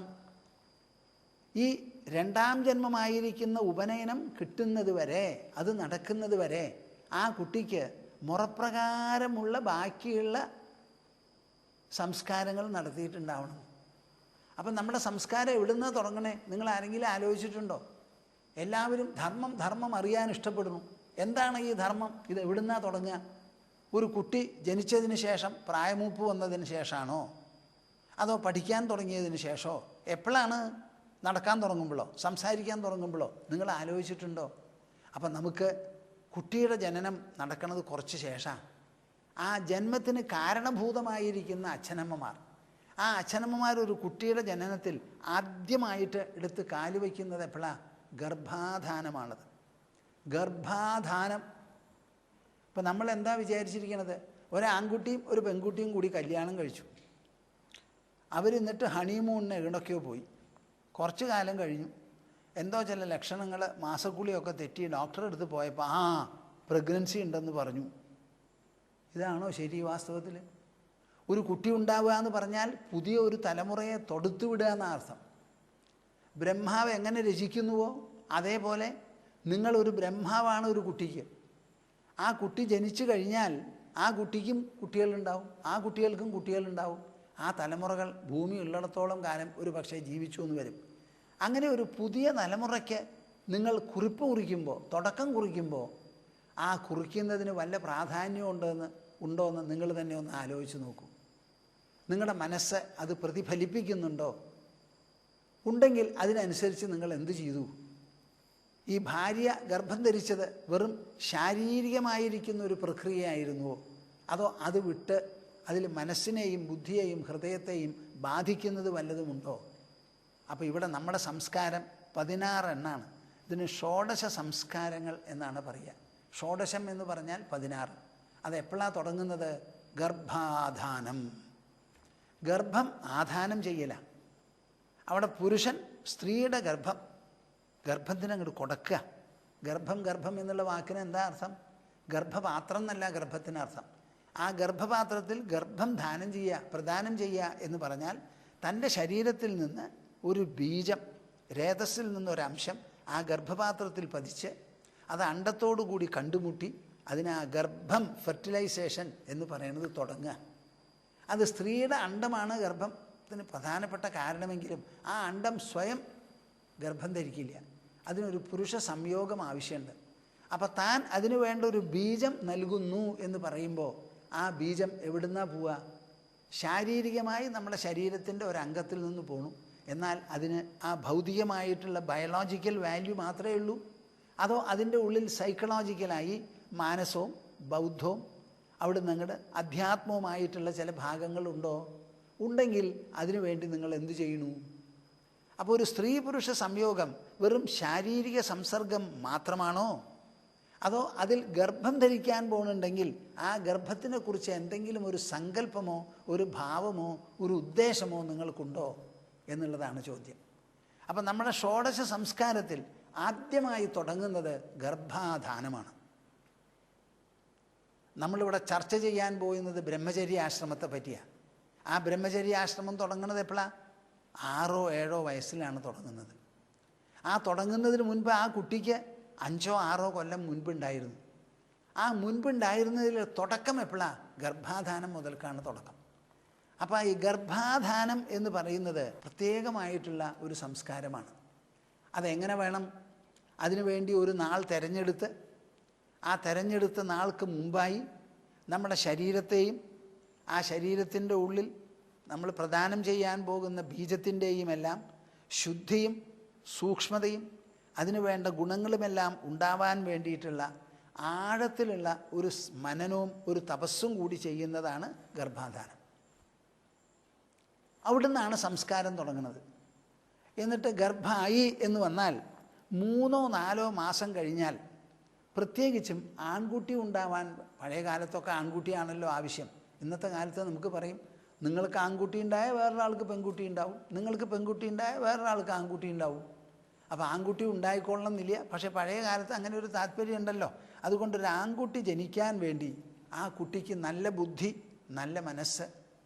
ഈ 2ാം ജന്മമായിരിക്കുന്ന ഉപനയനം കിട്ടുന്നത് വരെ, അത് നടക്കുന്നത് വരെ ആ കുട്ടിക്ക് മുറപ്രകാരമുള്ള ബാക്കിയുള്ള സംസ്കാരങ്ങൾ നടത്തിയിട്ടുണ്ടാവണം. അപ്പം നമ്മുടെ സംസ്കാരം എവിടുന്നാണ് തുടങ്ങണേ? നിങ്ങൾ ആരെങ്കിലും ആലോചിച്ചിട്ടുണ്ടോ? എല്ലാവരും ധർമ്മം അറിയാൻ ഇഷ്ടപ്പെടുന്നു. എന്താണ് ഈ ധർമ്മം? ഇത് എവിടുന്നാണ് തുടങ്ങുക? ഒരു കുട്ടി ജനിച്ചതിന് ശേഷം, പ്രായമൂപ്പ് വന്നതിന് ശേഷമാണോ? അതോ പഠിക്കാൻ തുടങ്ങിയതിന് ശേഷമോ? എപ്പോഴാണ്? നടക്കാൻ തുടങ്ങുമ്പോഴോ? സംസാരിക്കാൻ തുടങ്ങുമ്പോഴോ? നിങ്ങൾ ആലോചിച്ചിട്ടുണ്ടോ? അപ്പം നമുക്ക് കുട്ടിയുടെ ജനനം നടക്കുന്നത് കുറച്ച് ശേഷമാണ്. ആ ജന്മത്തിന് കാരണഭൂതമായിരിക്കുന്ന അച്ഛനമ്മമാർ, ആ അച്ഛനമ്മമാർ ഒരു കുട്ടിയുടെ ജനനത്തിൽ ആദ്യമായിട്ട് എടുത്ത് കാലുവയ്ക്കുന്നത് എപ്പോഴാണ്? ഗർഭാധാനമാണത്. ഗർഭാധാനം. ഇപ്പം നമ്മൾ എന്താ വിചാരിച്ചിരിക്കണത്? ഒരു ആൺകുട്ടിയും ഒരു പെൺകുട്ടിയും കൂടി കല്യാണം കഴിച്ചു. അവരെന്നിട്ട് ഹണിമൂണിന് എവിടൊക്കെയോ പോയി. കുറച്ച് കാലം കഴിഞ്ഞു, എന്തോ ചില ലക്ഷണങ്ങൾ, മാസക്കുളിയൊക്കെ തെറ്റി ഡോക്ടറെ അടുത്ത് പോയപ്പോൾ പ്രഗ്നൻസി ഉണ്ടെന്ന് പറഞ്ഞു. ഇതാണോ ശരി? വാസ്തവത്തിൽ ഒരു കുട്ടി ഉണ്ടാവുക എന്ന് പറഞ്ഞാൽ പുതിയ ഒരു തലമുറയെ തൊടുത്തുവിടുക എന്ന അർത്ഥം. ബ്രഹ്മാവ് എങ്ങനെ രചിക്കുന്നുവോ അതേപോലെ നിങ്ങളൊരു ബ്രഹ്മാവാണ് ഒരു കുട്ടിക്ക്. ആ കുട്ടി ജനിച്ചു കഴിഞ്ഞാൽ ആ കുട്ടിക്കും കുട്ടികളുണ്ടാവും, ആ കുട്ടികൾക്കും കുട്ടികളുണ്ടാവും. ആ തലമുറകൾ ഭൂമി ഉള്ളിടത്തോളം കാലം ഒരു പക്ഷേ ജീവിച്ചു എന്ന് വരും. അങ്ങനെ ഒരു പുതിയ തലമുറയ്ക്ക് നിങ്ങൾ കുറിപ്പ് കുറിക്കുമ്പോൾ, തുടക്കം കുറിക്കുമ്പോൾ, ആ കുറിക്കുന്നതിന് വല്ല പ്രാധാന്യം ഉണ്ടോ എന്ന് നിങ്ങൾ തന്നെ ഒന്ന് ആലോചിച്ച് നോക്കൂ. നിങ്ങളുടെ മനസ്സ് അത് പ്രതിഫലിപ്പിക്കുന്നുണ്ടോ? ഉണ്ടെങ്കിൽ അതിനനുസരിച്ച് നിങ്ങൾ എന്ത് ചെയ്തു? ഈ ഭാര്യ ഗർഭം ധരിച്ചത് വെറും ശാരീരികമായിരിക്കുന്ന ഒരു പ്രക്രിയയായിരുന്നുവോ, അതോ അത് വിട്ട് അതിൽ മനസ്സിനെയും ബുദ്ധിയെയും ഹൃദയത്തെയും ബാധിക്കുന്നത് വല്ലതുമുണ്ടോ? അപ്പോൾ ഇവിടെ നമ്മുടെ സംസ്കാരം 16 എണ്ണാണ്. ഇതിന് ഷോഡശ സംസ്കാരങ്ങൾ എന്നാണ് പറയുക. ഷോഡശം എന്ന് പറഞ്ഞാൽ 16. അത് എപ്പോഴാണ് തുടങ്ങുന്നത്? ഗർഭാധാനം. ഗർഭം ആധാനം ചെയ്യല. അവിടെ പുരുഷൻ സ്ത്രീയുടെ ഗർഭത്തിന് അങ്ങോട്ട് കൊടുക്കുക. ഗർഭം എന്നുള്ള വാക്കിന് എന്താ അർത്ഥം? ഗർഭപാത്രം എന്നല്ല ഗർഭത്തിനർത്ഥം. ആ ഗർഭപാത്രത്തിൽ ഗർഭം പ്രദാനം ചെയ്യുക എന്ന് പറഞ്ഞാൽ തൻ്റെ ശരീരത്തിൽ നിന്ന് ഒരു ബീജം, രേതസ്സിൽ നിന്നൊരംശം ആ ഗർഭപാത്രത്തിൽ പതിച്ച് അത് അണ്ടത്തോടു കൂടി കണ്ടുമുട്ടി അതിന് ആ ഗർഭം, ഫെർട്ടിലൈസേഷൻ എന്ന് പറയുന്നത് തുടങ്ങുക. അത് സ്ത്രീയുടെ അണ്ടമാണ് ഗർഭത്തിന് പ്രധാനപ്പെട്ട കാരണമെങ്കിലും ആ അണ്ടം സ്വയം ഗർഭം ധരിക്കില്ല. അതിനൊരു പുരുഷ സംയോഗം ആവശ്യമുണ്ട്. അപ്പോൾ താൻ അതിനു വേണ്ട ഒരു ബീജം നൽകുന്നു എന്ന് പറയുമ്പോൾ ആ ബീജം എവിടുന്നാണ് പോവുക? ശാരീരികമായി നമ്മുടെ ശരീരത്തിൻ്റെ ഒരംഗത്തിൽ നിന്ന് പോകണം. എന്നാൽ അതിന് ആ ഭൗതികമായിട്ടുള്ള ബയോളജിക്കൽ വാല്യൂ മാത്രമേ ഉള്ളൂ? അതോ അതിൻ്റെ ഉള്ളിൽ സൈക്കോളജിക്കലായി മാനസവും ബൗദ്ധവും അവിടെ നിങ്ങളുടെ അധ്യാത്മവുമായിട്ടുള്ള ചില ഭാഗങ്ങളുണ്ടോ? ഉണ്ടെങ്കിൽ അതിനു വേണ്ടി നിങ്ങൾ എന്തു ചെയ്യണു? അപ്പോൾ ഒരു സ്ത്രീ പുരുഷ സംയോഗം വെറും ശാരീരിക സംസർഗം മാത്രമാണോ? അതോ അതിൽ ഗർഭം ധരിക്കാൻ പോകുന്നുണ്ടെങ്കിൽ ആ ഗർഭത്തിനെ കുറിച്ച് എന്തെങ്കിലും ഒരു സങ്കല്പമോ ഒരു ഭാവമോ ഒരു ഉദ്ദേശമോ നിങ്ങൾക്കുണ്ടോ എന്നുള്ളതാണ് ചോദ്യം. അപ്പം നമ്മുടെ ഷോഡശ സംസ്കാരത്തിൽ ആദ്യമായി തുടങ്ങുന്നത് ഗർഭാധാനമാണ്. നമ്മളിവിടെ ചർച്ച ചെയ്യാൻ പോകുന്നത് ബ്രഹ്മചര്യാശ്രമത്തെ പറ്റിയാണ്. ആ ബ്രഹ്മചര്യാശ്രമം തുടങ്ങുന്നത് എപ്പോഴാണ്? 6 or 7 വയസ്സിലാണ് തുടങ്ങുന്നത്. ആ തുടങ്ങുന്നതിന് മുൻപ് ആ കുട്ടിക്ക് 5 or 6 കൊല്ലം മുൻപുണ്ടായിരുന്നു. ആ മുൻപുണ്ടായിരുന്നതിൽ തുടക്കം എപ്പോഴാണ്? ഗർഭാധാനം മുതൽക്കാണ് തുടക്കം. അപ്പോൾ ഈ ഗർഭാധാനം എന്ന് പറയുന്നത് പ്രത്യേകമായിട്ടുള്ള ഒരു സംസ്കാരമാണ്. അതെങ്ങനെ വേണം? അതിനുവേണ്ടി ഒരു നാൾ തിരഞ്ഞെടുത്ത് ആ തിരഞ്ഞെടുത്ത നാൾക്ക് മുമ്പായി നമ്മുടെ ശരീരത്തെയും ആ ശരീരത്തിൻ്റെ ഉള്ളിൽ നമ്മൾ പ്രദാനം ചെയ്യാൻ പോകുന്ന ബീജത്തിൻ്റെയും എല്ലാം ശുദ്ധിയും സൂക്ഷ്മതയും അതിനു വേണ്ട ഗുണങ്ങളുമെല്ലാം ഉണ്ടാവാൻ വേണ്ടിയിട്ടുള്ള ആഴത്തിലുള്ള ഒരു മനനവും ഒരു തപസ്സും കൂടി ചെയ്യുന്നതാണ് ഗർഭാധാനം. അവിടുന്നാണ് സംസ്കാരം തുടങ്ങുന്നത്. എന്നിട്ട് ഗർഭമായി എന്ന് വന്നാൽ 3 or 4 മാസം കഴിഞ്ഞാൽ, പ്രത്യേകിച്ചും ആൺകുട്ടി ഉണ്ടാവാൻ, പഴയ കാലത്തൊക്കെ ആൺകുട്ടിയാണല്ലോ ആവശ്യം. ഇന്നത്തെ കാലത്ത് നമുക്ക് പറയും നിങ്ങൾക്ക് ആൺകുട്ടി ഉണ്ടായാൽ വേറൊരാൾക്ക് പെൺകുട്ടി ഉണ്ടാവും, നിങ്ങൾക്ക് പെൺകുട്ടി ഉണ്ടായാൽ വേറൊരാൾക്ക് ആൺകുട്ടി ഉണ്ടാവും. അപ്പോൾ ആൺകുട്ടി ഉണ്ടായിക്കൊള്ളണമെന്നില്ല. പക്ഷേ പഴയ കാലത്ത് അങ്ങനെ ഒരു താല്പര്യം ഉണ്ടല്ലോ. അതുകൊണ്ടൊരു ആൺകുട്ടി ജനിക്കാൻ വേണ്ടി ആ കുട്ടിക്ക് നല്ല ബുദ്ധി, നല്ല മനസ്സ്,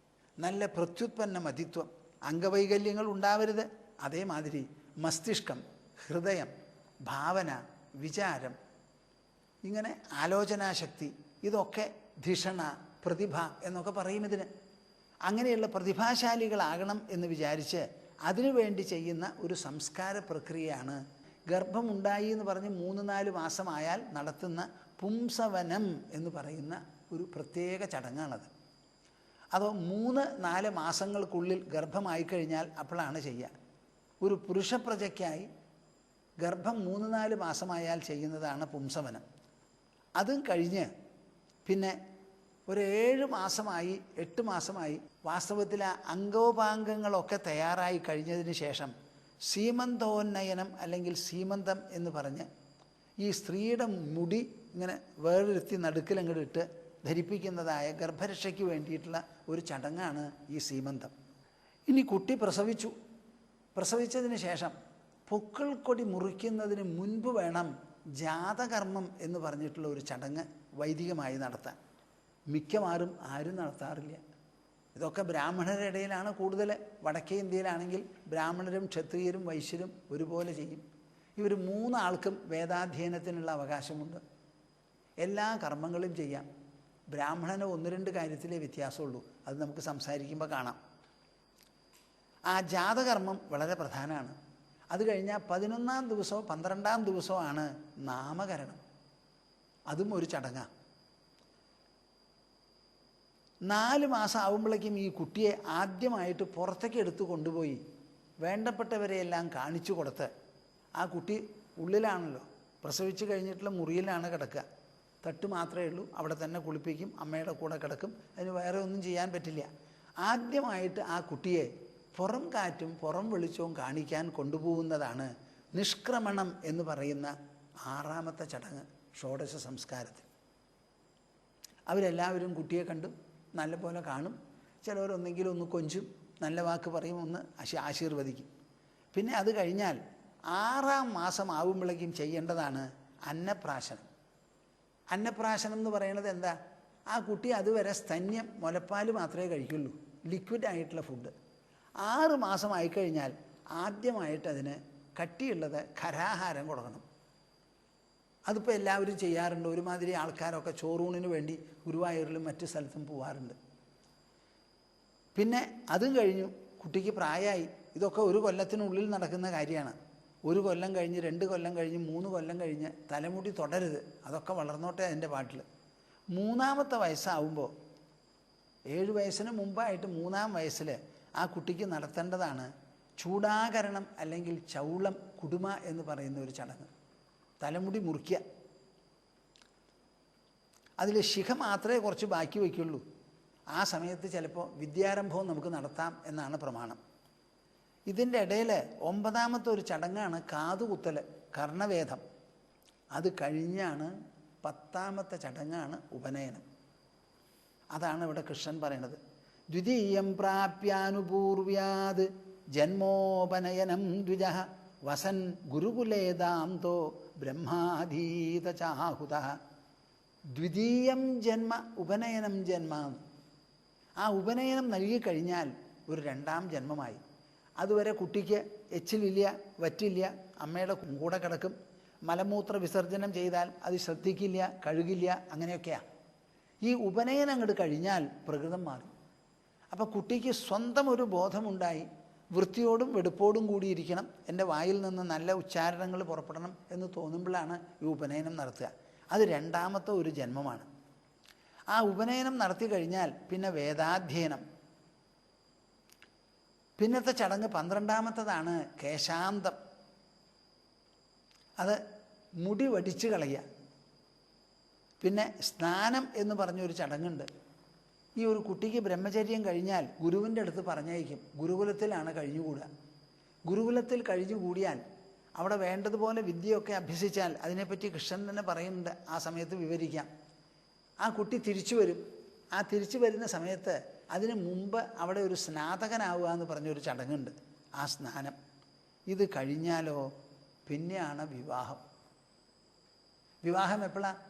നല്ല പ്രത്യുത്പന്ന മതിത്വം, അംഗവൈകല്യങ്ങൾ ഉണ്ടാവരുത്. അതേമാതിരി മസ്തിഷ്കം, ഹൃദയം, ഭാവന, വിചാരം, ഇങ്ങനെ ആലോചനാശക്തി, ഇതൊക്കെ ധിഷണ, പ്രതിഭ എന്നൊക്കെ പറയും ഇതിന്. അങ്ങനെയുള്ള പ്രതിഭാശാലികളാകണം എന്ന് വിചാരിച്ച് അതിനുവേണ്ടി ചെയ്യുന്ന ഒരു സംസ്കാര പ്രക്രിയയാണ് ഗർഭമുണ്ടായി എന്ന് പറഞ്ഞ് 3-4 മാസമായാൽ നടത്തുന്ന പുംസവനം എന്ന് പറയുന്ന ഒരു പ്രത്യേക ചടങ്ങാണത്. അതോ 3-4 മാസങ്ങൾക്കുള്ളിൽ ഗർഭമായി കഴിഞ്ഞാൽ അപ്പോഴാണ് ചെയ്യുക. ഒരു പുരുഷപ്രജയ്ക്കായി ഗർഭം 3-4 മാസമായാൽ ചെയ്യുന്നതാണ് പുംസവനം. അതും കഴിഞ്ഞ് പിന്നെ ഒരു 7 മാസമായി 8 മാസമായി വാസ്തവത്തിൽ ആ അംഗോപാംഗങ്ങളൊക്കെ തയ്യാറായി കഴിഞ്ഞതിന് ശേഷം സീമന്തോന്നയനം അല്ലെങ്കിൽ സീമന്തം എന്ന് പറഞ്ഞ് ഈ സ്ത്രീയുടെ മുടി ഇങ്ങനെ വേറൊരുത്തി നടുക്കിലങ്ങോട്ട് ഇട്ട് ധരിപ്പിക്കുന്നതായ ഗർഭരക്ഷയ്ക്ക് വേണ്ടിയിട്ടുള്ള ഒരു ചടങ്ങാണ് ഈ സീമന്തം. ഇനി കുട്ടി പ്രസവിച്ചു. പ്രസവിച്ചതിന് ശേഷം പൊക്കിൾക്കൊടി മുറിക്കുന്നതിന് മുൻപ് വേണം ജാതകർമ്മം എന്ന് പറഞ്ഞിട്ടുള്ള ഒരു ചടങ്ങ് വൈദികമായി നടത്താൻ. മിക്കവാറും ആരും നടത്താറില്ല. ഇതൊക്കെ ബ്രാഹ്മണരുടെ ഇടയിലാണ് കൂടുതൽ. വടക്കേ ഇന്ത്യയിലാണെങ്കിൽ ബ്രാഹ്മണരും ക്ഷത്രിയരും വൈശ്യരും ഒരുപോലെ ചെയ്യും. ഇവർ മൂന്നാൾക്കും വേദാധ്യയനത്തിനുള്ള അവകാശമുണ്ട്. എല്ലാ കർമ്മങ്ങളും ചെയ്യാം. ബ്രാഹ്മണന് 1-2 കാര്യത്തിലേ വ്യത്യാസമുള്ളൂ. അത് നമുക്ക് സംസാരിക്കുമ്പോൾ കാണാം. ആ ജാതകർമ്മം വളരെ പ്രധാനമാണ്. അത് കഴിഞ്ഞാൽ 11-ാം ദിവസമോ 12-ാം ദിവസമോ ആണ് നാമകരണം. അതും ഒരു ചടങ്ങാണ്. 4 മാസം ആവുമ്പോഴേക്കും ഈ കുട്ടിയെ ആദ്യമായിട്ട് പുറത്തേക്ക് എടുത്ത് കൊണ്ടുപോയി വേണ്ടപ്പെട്ടവരെയെല്ലാം കാണിച്ചു കൊടുത്ത്, ആ കുട്ടി ഉള്ളിലാണല്ലോ, പ്രസവിച്ച് കഴിഞ്ഞിട്ടുള്ള മുറിയിലാണ് കിടക്കുക. തട്ട് മാത്രമേ ഉള്ളൂ. അവിടെ തന്നെ കുളിപ്പിക്കും, അമ്മയുടെ കൂടെ കിടക്കും. അതിന് വേറെ ഒന്നും ചെയ്യാൻ പറ്റില്ല. ആദ്യമായിട്ട് ആ കുട്ടിയെ പുറം കാറ്റും പുറം വെളിച്ചവും കാണിക്കാൻ കൊണ്ടുപോകുന്നതാണ് നിഷ്ക്രമണം എന്ന് പറയുന്ന 6ാമത്തെ ചടങ്ങ് ഷോഡശ സംസ്കാരത്തിൽ. അവരെല്ലാവരും കുട്ടിയെ കണ്ടു നല്ലപോലെ കാണും. ചിലവരൊന്നെങ്കിലും ഒന്ന് കൊഞ്ചും, നല്ല വാക്ക് പറയും, ഒന്ന് ആശീർവദിക്കും. പിന്നെ അത് കഴിഞ്ഞാൽ 6ാം മാസം ആവുമ്പോഴേക്കും ചെയ്യേണ്ടതാണ് അന്നപ്രാശനം. അന്നപ്രാശനം എന്ന് പറയുന്നത് എന്താ? ആ കുട്ടി അതുവരെ സ്തന്യം, മുലപ്പാൽ മാത്രമേ കഴിക്കുള്ളൂ, ലിക്വിഡ് ആയിട്ടുള്ള ഫുഡ്. 6 മാസം ആയിക്കഴിഞ്ഞാൽ ആദ്യമായിട്ട് അതിന് കട്ടിയുള്ളത് ഖരാഹാരം കൊടുക്കണം. അതിപ്പോൾ എല്ലാവരും ചെയ്യാറുണ്ട്. ഒരുമാതിരി ആൾക്കാരൊക്കെ ചോറൂണിന് വേണ്ടി ഗുരുവായൂരിലും മറ്റു സ്ഥലത്തും പോവാറുണ്ട്. പിന്നെ അതും കഴിഞ്ഞു, കുട്ടിക്ക് പ്രായമായി. ഇതൊക്കെ 1 കൊല്ലത്തിനുള്ളിൽ നടക്കുന്ന കാര്യമാണ്. 1 കൊല്ലം കഴിഞ്ഞ് 2 കൊല്ലം കഴിഞ്ഞ് 3 കൊല്ലം കഴിഞ്ഞ് തലമുടി തുടരുത്. അതൊക്കെ വളർന്നോട്ടെ അതിൻ്റെ പാട്ടിൽ. 3ാമത്തെ വയസ്സാവുമ്പോൾ, 7 വയസ്സിന് മുമ്പായിട്ട് 3ാം വയസ്സിൽ ആ കുട്ടിക്ക് നടത്തേണ്ടതാണ് ചൂടാകരണം അല്ലെങ്കിൽ ചൗളം കുടുമ എന്ന് പറയുന്ന ഒരു ചടങ്ങ്. തലമുടി മുറിക്കുക. അതിൽ ശിഖ മാത്രമേ കുറച്ച് ബാക്കി വയ്ക്കുള്ളൂ. ആ സമയത്ത് ചിലപ്പോൾ വിദ്യാരംഭവും നമുക്ക് നടത്താം എന്നാണ് പ്രമാണം. ഇതിൻ്റെ ഇടയിൽ 9ാമത്തെ ഒരു ചടങ്ങാണ് കാതുകുത്തൽ, കർണവേദം. അത് കഴിഞ്ഞാണ് 10ാമത്തെ ചടങ്ങാണ് ഉപനയനം. അതാണ് ഇവിടെ കൃഷ്ണൻ പറയണത്. ദ്വിതീയം പ്രാപ്യാനുപൂർവ്യാത് ജന്മോപനയനം ദ്വിജഃ വസൻ ഗുരുകുലേദാന്തോ ബ്രഹ്മാധീത ചാഹുത. ദ്വിതീയം ജന്മ ഉപനയനം ജന്മ. ആ ഉപനയനം നൽകിക്കഴിഞ്ഞാൽ ഒരു 2ാം ജന്മമായി. അതുവരെ കുട്ടിക്ക് എച്ചിലില്ല, വറ്റില്ല, അമ്മയുടെ കൂടെ കിടക്കും. മലമൂത്ര വിസർജനം ചെയ്താൽ അത് ശ്രദ്ധിക്കില്ല, കഴുകില്ല, അങ്ങനെയൊക്കെയാണ്. ഈ ഉപനയനം അങ്ങോട്ട് കഴിഞ്ഞാൽ പ്രകൃതം മാറി. അപ്പോൾ കുട്ടിക്ക് സ്വന്തം ഒരു ബോധമുണ്ടായി. വൃത്തിയോടും വെടുപ്പോടും കൂടിയിരിക്കണം, എൻ്റെ വായിൽ നിന്ന് നല്ല ഉച്ചാരണങ്ങൾ പുറപ്പെടണം എന്ന് തോന്നുമ്പോഴാണ് ഈ ഉപനയനം നടത്തുക. അത് 2ാമത്തെ ഒരു ജന്മമാണ്. ആ ഉപനയനം നടത്തി കഴിഞ്ഞാൽ പിന്നെ വേദാധ്യയനം. പിന്നത്തെ ചടങ്ങ് 12ാമത്തേതാണ് കേശാന്തം. അത് മുടി വടിച്ച് കളയുക. പിന്നെ സ്നാനം എന്ന് പറഞ്ഞൊരു ചടങ്ങുണ്ട്. ഈ ഒരു കുട്ടിക്ക് ബ്രഹ്മചര്യം കഴിഞ്ഞാൽ ഗുരുവിൻ്റെ അടുത്ത് പറഞ്ഞയക്കും. ഗുരുകുലത്തിലാണ് കഴിഞ്ഞുകൂടുക. ഗുരുകുലത്തിൽ കഴിഞ്ഞുകൂടിയാൽ അവിടെ വേണ്ടതുപോലെ വിദ്യയൊക്കെ അഭ്യസിച്ചാൽ, അതിനെപ്പറ്റി കൃഷ്ണൻ തന്നെ പറയുന്നുണ്ട്, ആ സമയത്ത് വിവരിക്കാം. ആ കുട്ടി തിരിച്ചു വരും. ആ തിരിച്ചു വരുന്ന സമയത്ത് അതിന് മുമ്പ് അവിടെ ഒരു സ്നാതകനാവുക എന്ന് പറഞ്ഞൊരു ചടങ്ങുണ്ട്, ആ സ്നാനം. ഇത് കഴിഞ്ഞാലോ പിന്നെയാണ് വിവാഹം. വിവാഹം എപ്പോഴാണ്?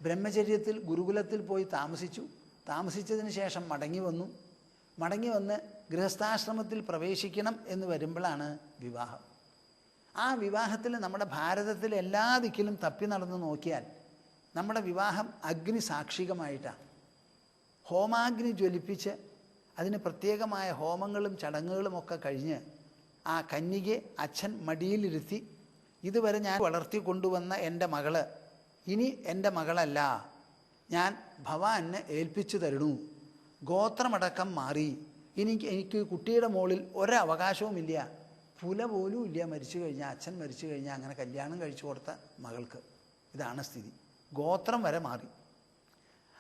ബ്രഹ്മചര്യത്തിൽ ഗുരുകുലത്തിൽ പോയി താമസിച്ചതിന് ശേഷം മടങ്ങി വന്ന് ഗൃഹസ്ഥാശ്രമത്തിൽ പ്രവേശിക്കണം എന്ന് വരുമ്പോഴാണ് വിവാഹം. ആ വിവാഹത്തിൽ നമ്മുടെ ഭാരതത്തിൽ എല്ലാ ദിക്കിലും തപ്പി നടന്ന് നോക്കിയാൽ നമ്മുടെ വിവാഹം അഗ്നി സാക്ഷികമായിട്ടാണ്. ഹോമാഗ്നി ജ്വലിപ്പിച്ച് അതിന് പ്രത്യേകമായ ഹോമങ്ങളും ചടങ്ങുകളും ഒക്കെ കഴിഞ്ഞ് ആ കന്യകയെ അച്ഛൻ മടിയിലിരുത്തി, ഇതുവരെ ഞാൻ വളർത്തിക്കൊണ്ടുവന്ന എൻ്റെ മകള് ഇനി എൻ്റെ മകളല്ല, ഞാൻ ഭവാനെ ഏൽപ്പിച്ചു തരണു, ഗോത്രമടക്കം മാറി, എനിക്ക് കുട്ടിയുടെ മുകളിൽ ഒരവകാശവുമില്ല, പുല പോലും ഇല്ല മരിച്ചു കഴിഞ്ഞാൽ, അച്ഛൻ മരിച്ചു കഴിഞ്ഞാൽ അങ്ങനെ കല്യാണം കഴിച്ചു കൊടുത്ത മകൾക്ക്. ഇതാണ് സ്ഥിതി. ഗോത്രം വരെ മാറി.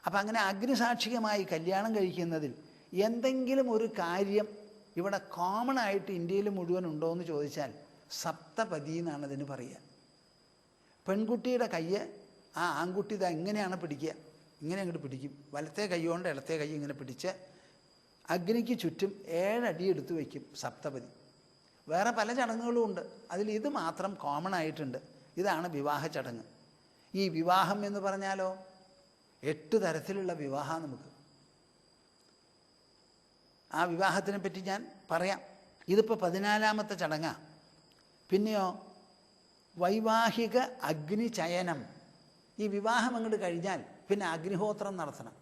അപ്പം അങ്ങനെ അഗ്നിസാക്ഷികമായി കല്യാണം കഴിക്കുന്നതിൽ എന്തെങ്കിലും ഒരു കാര്യം ഇവിടെ കോമൺ ആയിട്ട് ഇന്ത്യയിൽ മുഴുവൻ ഉണ്ടോ എന്ന് ചോദിച്ചാൽ സപ്തപതി എന്നാണ് അതിന് പറയുക. പെൺകുട്ടിയുടെ കയ്യ് ആ ആൺകുട്ടി ഇതാ ഇങ്ങനെയാണ് പിടിക്കുക, ഇങ്ങനെ അങ്ങോട്ട് പിടിക്കും. വലത്തെ കൈ കൊണ്ട് ഇടത്തെ കൈ ഇങ്ങനെ പിടിച്ച് അഗ്നിക്ക് ചുറ്റും 7 അടി എടുത്തു വയ്ക്കും സപ്തപതി. വേറെ പല ചടങ്ങുകളും ഉണ്ട്, അതിൽ ഇത് മാത്രം കോമൺ ആയിട്ടുണ്ട്. ഇതാണ് വിവാഹ ചടങ്ങ്. ഈ വിവാഹം എന്ന് പറഞ്ഞാലോ 8 തരത്തിലുള്ള വിവാഹം നമുക്ക്. ആ വിവാഹത്തിനെ പറ്റി ഞാൻ പറയാം. ഇതിപ്പോൾ 14ാമത്തെ ചടങ്ങാണ്. പിന്നെയോ വൈവാഹിക അഗ്നിചയനം. ഈ വിവാഹം അങ്ങോട്ട് കഴിഞ്ഞാൽ പിന്നെ അഗ്നിഹോത്രം നടത്തണം.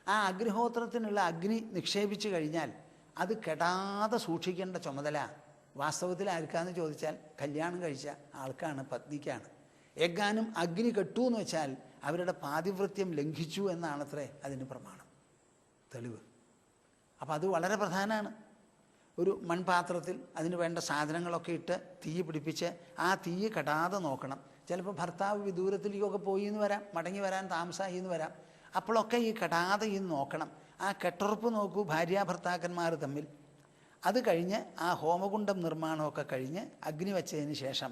ആ അഗ്നിഹോത്രത്തിനുള്ള അഗ്നി നിക്ഷേപിച്ച് കഴിഞ്ഞാൽ അത് കെടാതെ സൂക്ഷിക്കേണ്ട ചുമതല വാസ്തവത്തിൽ ആർക്കാന്ന് ചോദിച്ചാൽ കല്യാണം കഴിച്ച ആൾക്കാണ്, പത്നിക്കാണ്. എങ്ങാനും അഗ്നി കെട്ടു എന്ന് വെച്ചാൽ അവരുടെ പാതിവൃത്യം ലംഘിച്ചു എന്നാണത്രേ അതിന് പ്രമാണം, തെളിവ്. അപ്പം അത് വളരെ പ്രധാനമാണ്. ഒരു മൺപാത്രത്തിൽ അതിന് വേണ്ട സാധനങ്ങളൊക്കെ ഇട്ട് തീ പിടിപ്പിച്ച് ആ തീ കെടാതെ നോക്കണം. ചിലപ്പോൾ ഭർത്താവ് വിദൂരത്തിലേക്കൊക്കെ പോയി എന്ന് വരാം, മടങ്ങി വരാൻ താമസമായി എന്ന് വരാം. അപ്പോഴൊക്കെ ഈ കെടാതെ ഈ നോക്കണം. ആ കെട്ടുറപ്പ് നോക്കൂ ഭാര്യാഭർത്താക്കന്മാർ തമ്മിൽ. അത് കഴിഞ്ഞ് ആ ഹോമകുണ്ഡം നിർമ്മാണമൊക്കെ കഴിഞ്ഞ് അഗ്നി വച്ചതിന് ശേഷം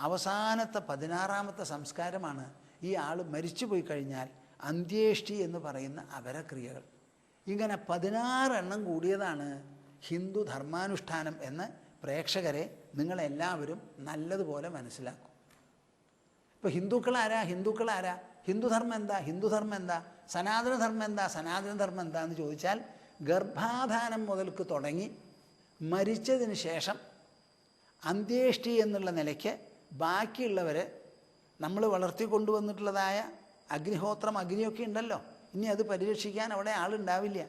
അവസാനത്തെ 16ാമത്തെ സംസ്കാരമാണ് ഈ ആൾ മരിച്ചു പോയി കഴിഞ്ഞാൽ അന്ത്യേഷ്ടി എന്ന് പറയുന്ന അപരക്രിയകൾ. ഇങ്ങനെ 16 എണ്ണം കൂടിയതാണ് ഹിന്ദു ധർമാനുഷ്ഠാനം എന്ന് പ്രേക്ഷകരെ നിങ്ങളെല്ലാവരും നല്ലതുപോലെ മനസ്സിലാക്കും. ഇപ്പോൾ ഹിന്ദുക്കളാരാ? ഹിന്ദുധർമ്മം എന്താ? സനാതനധർമ്മം എന്താ എന്ന് ചോദിച്ചാൽ ഗർഭാധാനം മുതൽക്ക് തുടങ്ങി മരിച്ചതിന് ശേഷം അന്ത്യേഷ്ടി എന്നുള്ള നിലയ്ക്ക് ബാക്കിയുള്ളവർ നമ്മൾ വളർത്തിക്കൊണ്ടുവന്നിട്ടുള്ളതായ അഗ്നിയൊക്കെ ഉണ്ടല്ലോ, ഇനി അത് പരിരക്ഷിക്കാൻ അവിടെ ആളുണ്ടാവില്ല.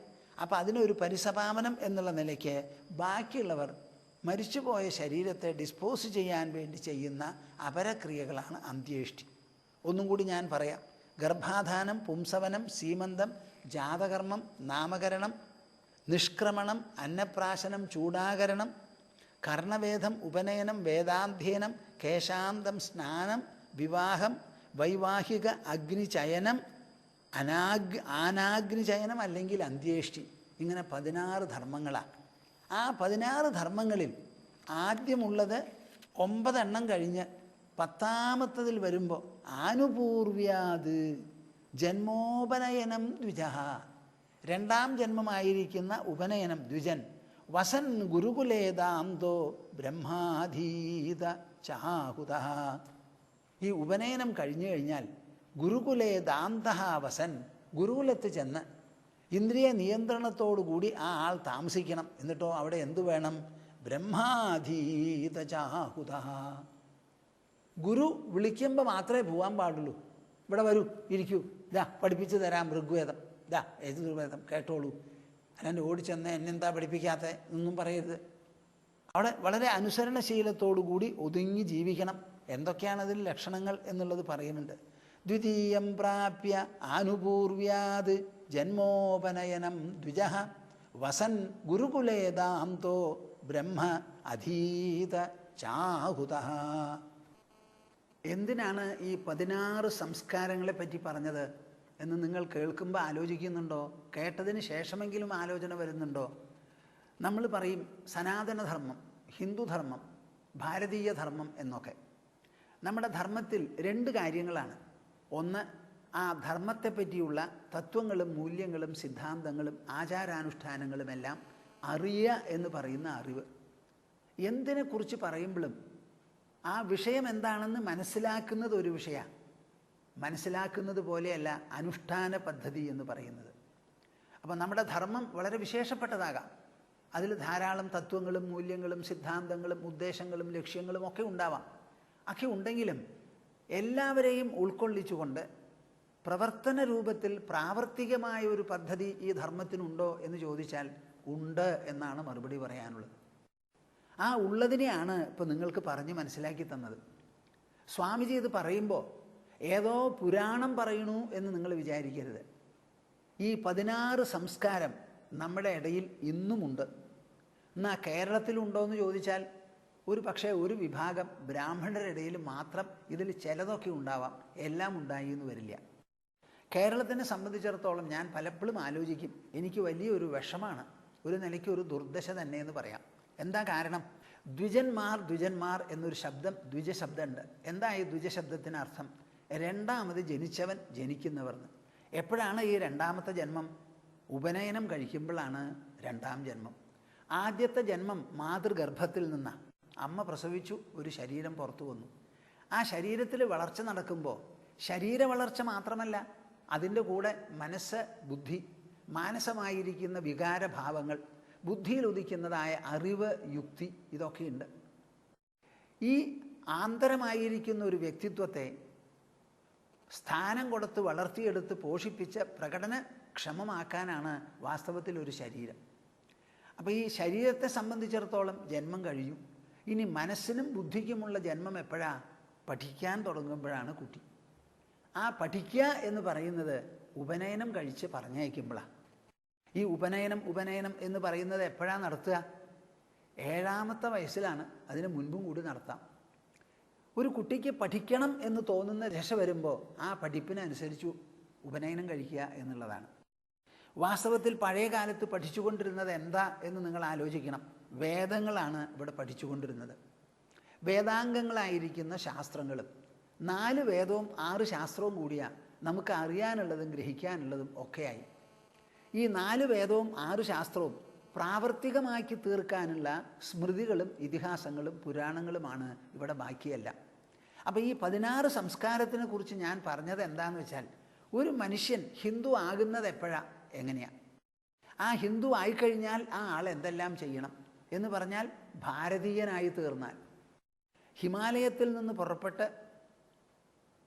അപ്പോൾ അതിനൊരു പരിസമാപനം എന്നുള്ള നിലയ്ക്ക് ബാക്കിയുള്ളവർ മരിച്ചുപോയ ശരീരത്തെ ഡിസ്പോസ് ചെയ്യാൻ വേണ്ടി ചെയ്യുന്ന അപരക്രിയകളാണ് അന്ത്യേഷ്ടി. ഒന്നും കൂടി ഞാൻ പറയാം. ഗർഭാധാനം, പുംസവനം, സീമന്തം, ജാതകർമ്മം, നാമകരണം, നിഷ്ക്രമണം, അന്നപ്രാശനം, ചൂടാകരണം, കർണവേദം, ഉപനയനം, വേദാധ്യയനം, കേശാന്തം, സ്നാനം, വിവാഹം, വൈവാഹിക അഗ്നിചയനം, ആനാഗ്നിചയനം അല്ലെങ്കിൽ അന്ത്യേഷ്ടി. ഇങ്ങനെ 16 ധർമ്മങ്ങളാണ്. ആ 16 ധർമ്മങ്ങളിൽ ആദ്യമുള്ളത് 9 എണ്ണം കഴിഞ്ഞ് 10ാമത്തതിൽ വരുമ്പോൾ ആനുപൂർവ്യാത് ജന്മോപനയനം ദ്വിജഃ. 2ാം ജന്മമായിരിക്കുന്ന ഉപനയനം ദ്വിജൻ. വസൻ ഗുരുകുലേദാന്തോ ബ്രഹ്മാധീത ചാഹുതഃ. ഈ ഉപനയനം കഴിഞ്ഞു കഴിഞ്ഞാൽ ഗുരുകുലേദാന്ത വസൻ, ഗുരുകുലത്ത് ചെന്ന് ഇന്ദ്രിയ നിയന്ത്രണത്തോടുകൂടി ആ ആൾ താമസിക്കണം. എന്നിട്ടോ അവിടെ എന്തു വേണം? ബ്രഹ്മാധീത ചാഹുതഃ. ഗുരു വിളിക്കുമ്പോൾ മാത്രമേ പോകാൻ പാടുള്ളൂ. ഇവിടെ വരൂ, ഇരിക്കൂ, ഇതാ പഠിപ്പിച്ചു തരാം ഋഗ്വേദം, ഇതാ യജുർവേദം കേട്ടോളൂ, അല്ലാണ്ട് ഓടിച്ചെന്ന് എന്നെന്താ പഠിപ്പിക്കാത്ത എന്നൊന്നും പറയരുത്. അവിടെ വളരെ അനുസരണശീലത്തോടുകൂടി ഒതുങ്ങി ജീവിക്കണം. എന്തൊക്കെയാണ് അതിൽ ലക്ഷണങ്ങൾ എന്നുള്ളത് പറയുന്നുണ്ട്. ദ്വിതീയം പ്രാപ്യ ആനുപൂർവ്യാത് ജന്മോപനയനം ദ്വിജഃ വസൻ ഗുരുകുലേദാന്തോ ബ്രഹ്മ അധീത ചാഹുതഃ. എന്തിനാണ് ഈ 16 സംസ്കാരങ്ങളെ പറ്റി പറഞ്ഞത് എന്ന് നിങ്ങൾ കേൾക്കുമ്പോൾ ആലോചിക്കുന്നുണ്ടോ? കേട്ടതിന് ശേഷമെങ്കിലും ആലോചന വരുന്നുണ്ടോ? നമ്മൾ പറയും സനാതനധർമ്മം, ഹിന്ദുധർമ്മം, ഭാരതീയ ധർമ്മം എന്നൊക്കെ. നമ്മുടെ ധർമ്മത്തിൽ 2 കാര്യങ്ങളാണ്. ഒന്ന്, ആ ധർമ്മത്തെ പറ്റിയുള്ള തത്വങ്ങളും മൂല്യങ്ങളും സിദ്ധാന്തങ്ങളും ആചാരാനുഷ്ഠാനങ്ങളുമെല്ലാം അറിയുക എന്ന് പറയുന്ന അറിവ്. എന്തിനെക്കുറിച്ച് പറയുമ്പോഴും ആ വിഷയം എന്താണെന്ന് മനസ്സിലാക്കുന്നത് ഒരു വിഷയമാണ്. മനസ്സിലാക്കുന്നത് പോലെയല്ല അനുഷ്ഠാന പദ്ധതി എന്ന് പറയുന്നത്. അപ്പോൾ നമ്മുടെ ധർമ്മം വളരെ വിശേഷപ്പെട്ടതാകാം. അതിൽ ധാരാളം തത്വങ്ങളും മൂല്യങ്ങളും സിദ്ധാന്തങ്ങളും ഉദ്ദേശങ്ങളും ലക്ഷ്യങ്ങളും ഒക്കെ ഉണ്ടാവാം. ഒക്കെ ഉണ്ടെങ്കിലും എല്ലാവരെയും ഉൾക്കൊള്ളിച്ചുകൊണ്ട് പ്രവർത്തന രൂപത്തിൽ പ്രാവർത്തികമായ ഒരു പദ്ധതി ഈ ധർമ്മത്തിനുണ്ടോ എന്ന് ചോദിച്ചാൽ ഉണ്ട് എന്നാണ് മറുപടി പറയാനുള്ളത്. ആ ഉള്ളതിനെയാണ് ഇപ്പോൾ നിങ്ങൾക്ക് പറഞ്ഞ് മനസ്സിലാക്കി തന്നത്. സ്വാമിജി ഇത് പറയുമ്പോൾ ഏതോ പുരാണം പറയണു എന്ന് നിങ്ങൾ വിചാരിക്കരുത്. ഈ 16 സംസ്കാരം നമ്മുടെ ഇടയിൽ ഇന്നുമുണ്ട്. എന്നാൽ കേരളത്തിലുണ്ടോ എന്ന് ചോദിച്ചാൽ ഒരു പക്ഷേ ഒരു വിഭാഗം ബ്രാഹ്മണരുടെ ഇടയിൽ മാത്രം ഇതിൽ ചിലതൊക്കെ ഉണ്ടാവാം, എല്ലാം ഉണ്ടായി എന്ന് വരില്ല. കേരളത്തിനെ സംബന്ധിച്ചിടത്തോളം ഞാൻ പലപ്പോഴും ആലോചിക്കും, എനിക്ക് വലിയൊരു വിഷമാണ്, ഒരു നിലയ്ക്ക് ഒരു ദുർദശ തന്നെ എന്ന് പറയാം. എന്താ കാരണം? ദ്വിജന്മാർ എന്നൊരു ശബ്ദം, ദ്വിജശബ്ദമുണ്ട്. എന്താ ഈ ദ്വിജശബ്ദത്തിന് അർത്ഥം? രണ്ടാമത് ജനിച്ചവൻ, ജനിക്കുന്നവർന്ന്. എപ്പോഴാണ് ഈ 2ാമത്തെ ജന്മം? ഉപനയനം കഴിക്കുമ്പോഴാണ് രണ്ടാം ജന്മം. ആദ്യത്തെ ജന്മം മാതൃഗർഭത്തിൽ നിന്നാണ്. അമ്മ പ്രസവിച്ചു, ഒരു ശരീരം പുറത്തു വന്നു. ആ ശരീരത്തിൽ വളർച്ച നടക്കുമ്പോൾ ശരീര വളർച്ച മാത്രമല്ല, അതിൻ്റെ കൂടെ മനസ്സ്, ബുദ്ധി, മാനസമായിരിക്കുന്ന വികാരഭാവങ്ങൾ, ബുദ്ധിയിൽ ഉദിക്കുന്നതായ അറിവ്, യുക്തി, ഇതൊക്കെയുണ്ട്. ഈ ആന്തരമായിരിക്കുന്ന ഒരു വ്യക്തിത്വത്തെ സ്ഥാനം കൊടുത്ത് വളർത്തിയെടുത്ത് പോഷിപ്പിച്ച് പ്രകടനക്ഷമമാക്കാനാണ് വാസ്തവത്തിൽ ഒരു ശരീരം. അപ്പോൾ ഈ ശരീരത്തെ സംബന്ധിച്ചിടത്തോളം ജന്മം കഴിഞ്ഞു. ഇനി മനസ്സിനും ബുദ്ധിക്കുമുള്ള ജന്മം എപ്പോഴാണ്? പഠിക്കാൻ തുടങ്ങുമ്പോഴാണ് കുട്ടി. ആ പഠിക്കുക എന്ന് പറയുന്നത് ഉപനയനം കഴിച്ച് പറഞ്ഞയക്കുമ്പോഴാണ്. ഈ ഉപനയനം എന്ന് പറയുന്നത് എപ്പോഴാണ് നടത്തുക? 7ാമത്തെ വയസ്സിലാണ്. അതിന് മുൻപും കൂടി നടത്താം. ഒരു കുട്ടിക്ക് പഠിക്കണം എന്ന് തോന്നുന്ന ദശ വരുമ്പോൾ ആ പഠിപ്പിനനുസരിച്ച് ഉപനയനം കഴിക്കുക എന്നുള്ളതാണ്. വാസ്തവത്തിൽ പഴയ കാലത്ത് പഠിച്ചുകൊണ്ടിരുന്നത് എന്താ എന്ന് നിങ്ങൾ ആലോചിക്കണം. വേദങ്ങളാണ് ഇവിടെ പഠിച്ചുകൊണ്ടിരുന്നത്. വേദാംഗങ്ങളായിരിക്കുന്ന ശാസ്ത്രങ്ങളും 4 വേദവും 6 ശാസ്ത്രവും കൂടിയാണ് നമുക്ക് അറിയാനുള്ളതും ഗ്രഹിക്കാനുള്ളതും ഒക്കെയായി. ഈ 4 വേദവും 6 ശാസ്ത്രവും പ്രാവർത്തികമാക്കി തീർക്കാനുള്ള സ്മൃതികളും ഇതിഹാസങ്ങളും പുരാണങ്ങളുമാണ് ഇവിടെ ബാക്കിയല്ല. അപ്പോൾ ഈ 16 സംസ്കാരത്തിനെ കുറിച്ച് ഞാൻ പറഞ്ഞത് എന്താണെന്ന് വെച്ചാൽ, ഒരു മനുഷ്യൻ ഹിന്ദു ആകുന്നത് എപ്പോഴാണ്, എങ്ങനെയാണ്? ആ ഹിന്ദു ആയിക്കഴിഞ്ഞാൽ ആ ആൾ എന്തെല്ലാം ചെയ്യണം എന്ന് പറഞ്ഞാൽ, ഭാരതീയനായി തീർന്നാൽ ഹിമാലയത്തിൽ നിന്ന് പുറപ്പെട്ട്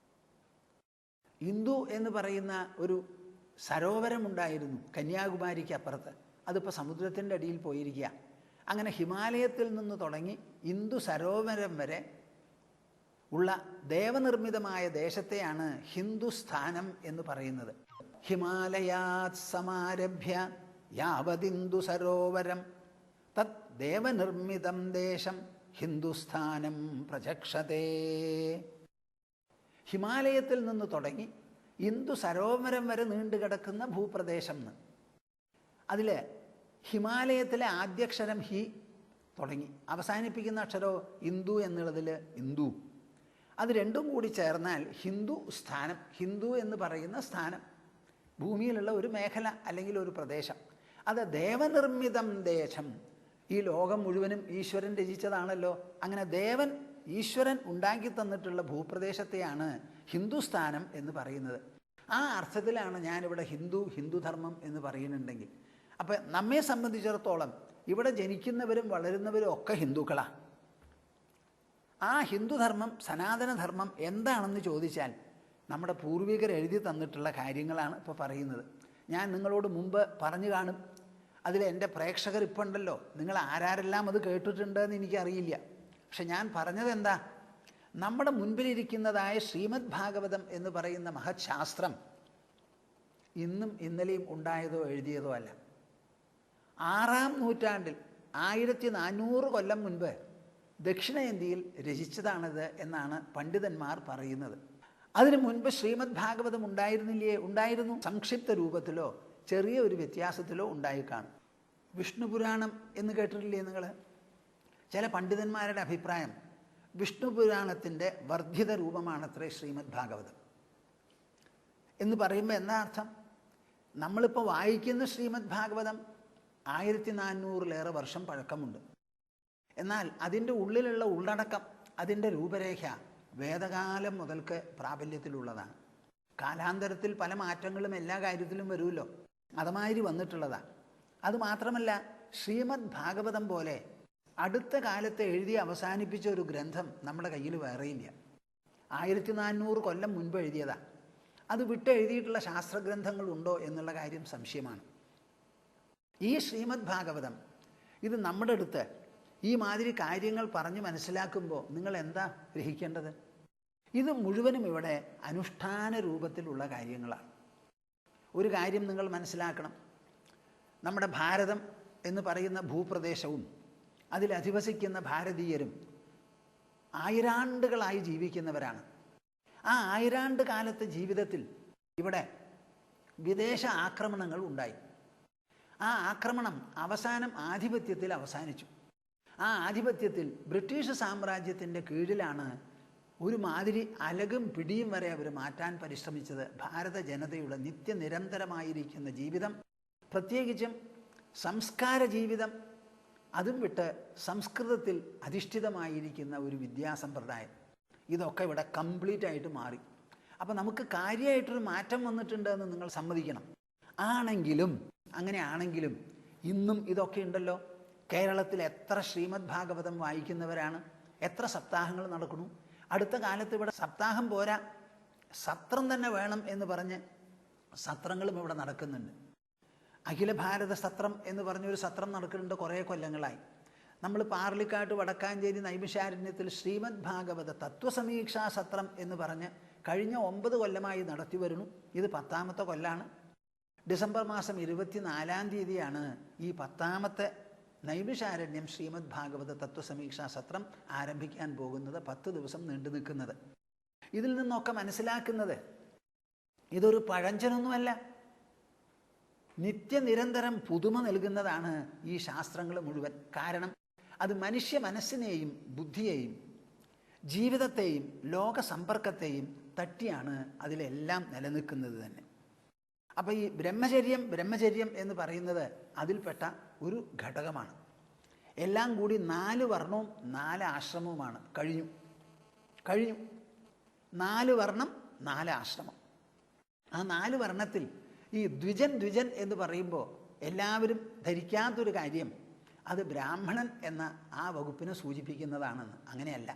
ഇന്ദു എന്ന് പറയുന്ന ഒരു സരോവരമുണ്ടായിരുന്നു കന്യാകുമാരിക്ക് അപ്പുറത്ത്. അതിപ്പോൾ സമുദ്രത്തിൻ്റെ അടിയിൽ പോയിരിക്കുക. അങ്ങനെ ഹിമാലയത്തിൽ നിന്ന് തുടങ്ങി ഇന്ദു സരോവരം വരെ ഉള്ള ദേവനിർമ്മിതമായ ദേശത്തെയാണ് ഹിന്ദുസ്ഥാനം എന്ന് പറയുന്നത്. ഹിമാലയാത് സമാരഭ്യ യാവദിന്ദു സരോവരം തത് ദേവനിർമ്മിതം ദേശം ഹിന്ദുസ്ഥാനം പ്രചക്ഷതേ. ഹിമാലയത്തിൽ നിന്ന് തുടങ്ങി ഇന്ദു സരോവരം വരെ നീണ്ടുകിടക്കുന്ന ഭൂപ്രദേശം. അതിൽ ഹിമാലയത്തിലെ ആദ്യാക്ഷരം ഹി തുടങ്ങി അവസാനിപ്പിക്കുന്ന അക്ഷരോ ഇന്ദു എന്നുള്ളതിൽ ഇന്ദു. അത് രണ്ടും കൂടി ചേർന്നാൽ ഹിന്ദു സ്ഥാനം. ഹിന്ദു എന്ന് പറയുന്ന സ്ഥാനം ഭൂമിയിലുള്ള ഒരു മേഖല അല്ലെങ്കിൽ ഒരു പ്രദേശം. അത് ദേവനിർമ്മിതം ദേശം. ഈ ലോകം മുഴുവനും ഈശ്വരൻ രചിച്ചതാണല്ലോ. അങ്ങനെ ദേവൻ, ഈശ്വരൻ ഉണ്ടാക്കി തന്നിട്ടുള്ള ഭൂപ്രദേശത്തെയാണ് ഹിന്ദുസ്ഥാനം എന്ന് പറയുന്നത്. ആ അർത്ഥത്തിലാണ് ഞാനിവിടെ ഹിന്ദുധർമ്മം എന്ന് പറയുന്നുണ്ടെങ്കിൽ. അപ്പം നമ്മെ സംബന്ധിച്ചിടത്തോളം ഇവിടെ ജനിക്കുന്നവരും വളരുന്നവരും ഒക്കെ ഹിന്ദുക്കളാണ്. ആ ഹിന്ദുധർമ്മം, സനാതനധർമ്മം എന്താണെന്ന് ചോദിച്ചാൽ നമ്മുടെ പൂർവികർ എഴുതി തന്നിട്ടുള്ള കാര്യങ്ങളാണ് ഇപ്പോൾ പറയുന്നത്. ഞാൻ നിങ്ങളോട് മുമ്പ് പറഞ്ഞു കാണും. അതിൽ എൻ്റെ പ്രേക്ഷകർ ഇപ്പം ഉണ്ടല്ലോ, നിങ്ങൾ ആരാരെല്ലാം അത് കേട്ടിട്ടുണ്ടെന്ന് എനിക്കറിയില്ല. പക്ഷെ ഞാൻ പറഞ്ഞത് എന്താ, നമ്മുടെ മുൻപിലിരിക്കുന്നതായ ശ്രീമദ് ഭാഗവതം എന്ന് പറയുന്ന മഹത് ശാസ്ത്രം ഇന്നും ഇന്നലെയും ഉണ്ടായതോ എഴുതിയതോ അല്ല. 6ാം നൂറ്റാണ്ടിൽ 1400 കൊല്ലം മുൻപ് ദക്ഷിണേന്ത്യയിൽ രചിച്ചതാണിത് എന്നാണ് പണ്ഡിതന്മാർ പറയുന്നത്. അതിനു മുൻപ് ശ്രീമദ് ഭാഗവതം ഉണ്ടായിരുന്നില്ലേ? ഉണ്ടായിരുന്നു. സംക്ഷിപ്ത രൂപത്തിലോ ചെറിയ ഒരു വ്യത്യാസത്തിലോ ഉണ്ടായിക്കാണും. വിഷ്ണു പുരാണം എന്ന് കേട്ടിട്ടില്ലേ നിങ്ങൾ? ചില പണ്ഡിതന്മാരുടെ അഭിപ്രായം വിഷ്ണു പുരാണത്തിൻ്റെ വർദ്ധിത രൂപമാണത്രേ ശ്രീമദ് ഭാഗവതം എന്ന് പറയുമ്പോൾ എന്താ അർത്ഥം? നമ്മളിപ്പോൾ വായിക്കുന്ന ശ്രീമദ് ഭാഗവതം 1400-ലേറെ വർഷം പഴക്കമുണ്ട്. എന്നാൽ അതിൻ്റെ ഉള്ളിലുള്ള ഉള്ളടക്കം, അതിൻ്റെ രൂപരേഖ വേദകാലം മുതൽക്ക് പ്രാബല്യത്തിലുള്ളതാണ്. കാലാന്തരത്തിൽ പല മാറ്റങ്ങളും എല്ലാ കാര്യത്തിലും വരുമല്ലോ, അതുമാതിരി വന്നിട്ടുള്ളതാണ്. അതുമാത്രമല്ല, ശ്രീമദ് ഭാഗവതം പോലെ അടുത്ത കാലത്ത് എഴുതി അവസാനിപ്പിച്ച ഒരു ഗ്രന്ഥം നമ്മുടെ കയ്യിൽ വേറെയില്ല. 1400 കൊല്ലം മുൻപ് എഴുതിയതാണ്. അത് വിട്ടെഴുതിയിട്ടുള്ള ശാസ്ത്രഗ്രന്ഥങ്ങളുണ്ടോ എന്നുള്ള കാര്യം സംശയമാണ്. ഈ ശ്രീമദ് ഭാഗവതം ഇത് നമ്മുടെ അടുത്ത് ഈ മാതിരി കാര്യങ്ങൾ പറഞ്ഞ് മനസ്സിലാക്കുമ്പോൾ നിങ്ങൾ എന്താ ഗ്രഹിക്കേണ്ടത്? ഇത് മുഴുവനും ഇവിടെ അനുഷ്ഠാന രൂപത്തിലുള്ള കാര്യങ്ങളാണ്. ഒരു കാര്യം നിങ്ങൾ മനസ്സിലാക്കണം. നമ്മുടെ ഭാരതം എന്ന് പറയുന്ന ഭൂപ്രദേശവും അതിലധിവസിക്കുന്ന ഭാരതീയരും ആയിരാണ്ടുകളായി ജീവിക്കുന്നവരാണ്. ആ ആയിരാണ്ട് കാലത്തെ ജീവിതത്തിൽ ഇവിടെ വിദേശ ആക്രമണങ്ങൾ ഉണ്ടായി. ആ ആക്രമണം അവസാനം ആധിപത്യത്തിൽ അവസാനിച്ചു. ആ ആധിപത്യത്തിൽ ബ്രിട്ടീഷ് സാമ്രാജ്യത്തിൻ്റെ കീഴിലാണ് ഒരു മാതിരി അലകും പിടിയും വരെ അവർ മാറ്റാൻ പരിശ്രമിച്ചത്. ഭാരത ജനതയുടെ നിത്യനിരന്തരമായിരിക്കുന്ന ജീവിതം, പ്രത്യേകിച്ചും സംസ്കാര ജീവിതം അതും വിട്ട് സംസ്കൃതത്തിൽ അധിഷ്ഠിതമായിരിക്കുന്ന ഒരു വിദ്യാസമ്പ്രദായം, ഇതൊക്കെ ഇവിടെ കംപ്ലീറ്റ് ആയിട്ട് മാറി. അപ്പം നമുക്ക് കാര്യമായിട്ടൊരു മാറ്റം വന്നിട്ടുണ്ട് എന്ന് നിങ്ങൾ സമ്മതിക്കണം. അങ്ങനെയാണെങ്കിലും ഇന്നും ഇതൊക്കെ ഉണ്ടല്ലോ. കേരളത്തിൽ എത്ര ശ്രീമദ് ഭാഗവതം വായിക്കുന്നവരാണ്, എത്ര സപ്താഹങ്ങൾ നടക്കുന്നു. അടുത്ത കാലത്ത് ഇവിടെ സപ്താഹം പോരാ, സത്രം തന്നെ വേണം എന്ന് പറഞ്ഞ് സത്രങ്ങളും ഇവിടെ നടക്കുന്നുണ്ട്. അഖില ഭാരത സത്രം എന്ന് പറഞ്ഞൊരു സത്രം നടക്കുന്നുണ്ട് കുറേ കൊല്ലങ്ങളായി. നമ്മൾ പാർലിക്കാട്ട് വടക്കാഞ്ചേരി നൈമിഷാരണ്യത്തിൽ ശ്രീമദ് ഭാഗവത തത്വസമീക്ഷാ സത്രം എന്ന് പറഞ്ഞ് കഴിഞ്ഞ 9 കൊല്ലമായി നടത്തി വരുന്നു. ഇത് 10ാമത്തെ കൊല്ലാണ്. ഡിസംബർ മാസം 24-ാം തീയതിയാണ് ഈ 10ാമത്തെ നൈമിഷാരണ്യം ശ്രീമദ് ഭാഗവത തത്വസമീക്ഷാ സത്രം ആരംഭിക്കാൻ പോകുന്നത്. 10 ദിവസം നീണ്ടു നിൽക്കുന്നത്. ഇതിൽ നിന്നൊക്കെ മനസ്സിലാക്കുന്നത് ഇതൊരു പഴഞ്ചനൊന്നുമല്ല, നിത്യനിരന്തരം പുതുമ നൽകുന്നതാണ് ഈ ശാസ്ത്രങ്ങൾ മുഴുവൻ. കാരണം അത് മനുഷ്യ മനസ്സിനെയും ബുദ്ധിയെയും ജീവിതത്തെയും ലോക സമ്പർക്കത്തെയും തട്ടിയാണ് അതിലെല്ലാം നിലനിൽക്കുന്നത് തന്നെ. അപ്പോൾ ഈ ബ്രഹ്മചര്യം എന്ന് പറയുന്നത് അതിൽപ്പെട്ട ഒരു ഘടകമാണ്. എല്ലാം കൂടി 4 വർണ്ണവും 4 ആശ്രമവുമാണ്. കഴിഞ്ഞു 4 വർണ്ണം 4 ആശ്രമം. ആ 4 വർണ്ണത്തിൽ ഈ ദ്വിജൻ എന്ന് പറയുമ്പോൾ എല്ലാവരും ധരിക്കാത്തൊരു കാര്യം അത് ബ്രാഹ്മണൻ എന്ന ആ വകുപ്പിനെ സൂചിപ്പിക്കുന്നതാണെന്ന്. അങ്ങനെയല്ല.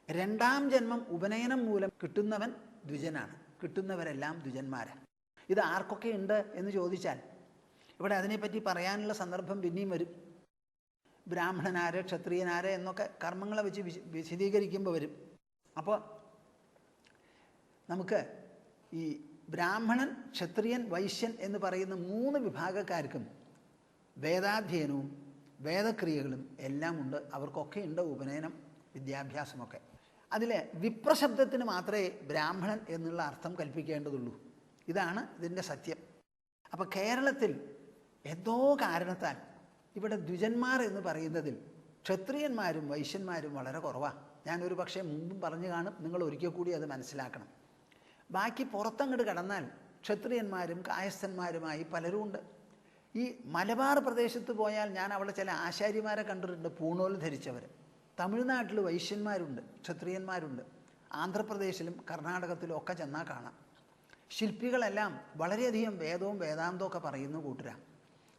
2ാം ജന്മം ഉപനയനം മൂലം കിട്ടുന്നവൻ ദ്വിജനാണ്, കിട്ടുന്നവരെല്ലാം ദ്വിജന്മാരാണ്. ഇത് ആർക്കൊക്കെ ഉണ്ട് എന്ന് ചോദിച്ചാൽ ഇവിടെ അതിനെപ്പറ്റി പറയാനുള്ള സന്ദർഭം പിന്നെയും വരും. ബ്രാഹ്മണനാര് ക്ഷത്രിയനാര് എന്നൊക്കെ കർമ്മങ്ങളെ വെച്ച് വിശദീകരിക്കുമ്പോൾ വരും. അപ്പോൾ നമുക്ക് ഈ ബ്രാഹ്മണൻ, ക്ഷത്രിയൻ, വൈശ്യൻ എന്ന് പറയുന്ന 3 വിഭാഗക്കാർക്കും വേദാധ്യയനവും വേദക്രിയകളും എല്ലാം ഉണ്ട്. അവർക്കൊക്കെ ഉണ്ട് ഉപനയനം, വിദ്യാഭ്യാസമൊക്കെ. അതിൽ വിപ്രശബ്ദത്തിന് മാത്രമേ ബ്രാഹ്മണൻ എന്നുള്ള അർത്ഥം കൽപ്പിക്കേണ്ടതുള്ളൂ. ഇതാണ് ഇതിൻ്റെ സത്യം. അപ്പോൾ കേരളത്തിൽ എന്തോ കാരണത്താൽ ഇവിടെ ദ്വിജന്മാർ എന്ന് പറയുന്നതിൽ ക്ഷത്രിയന്മാരും വൈശ്യന്മാരും വളരെ കുറവാണ്. ഞാനൊരു പക്ഷേ മുമ്പും പറഞ്ഞു കാണും, നിങ്ങൾ ഒരിക്കൽ കൂടി അത് മനസ്സിലാക്കണം. ബാക്കി പുറത്തങ്ങോട്ട് കടന്നാൽ ക്ഷത്രിയന്മാരും കായസ്ഥന്മാരുമായി പലരും ഉണ്ട്. ഈ മലബാർ പ്രദേശത്ത് പോയാൽ ഞാൻ അവിടെ ചില ആശാരിമാരെ കണ്ടിട്ടുണ്ട്, പൂണോൽ ധരിച്ചവർ. തമിഴ്നാട്ടിൽ വൈശ്യന്മാരുണ്ട്, ക്ഷത്രിയന്മാരുണ്ട്. ആന്ധ്രാപ്രദേശിലും കർണാടകത്തിലും ഒക്കെ ചെന്നാൽ കാണാം. ശില്പികളെല്ലാം വളരെയധികം വേദവും വേദാന്തവും ഒക്കെ പറയുന്ന കൂട്ടരാണ്.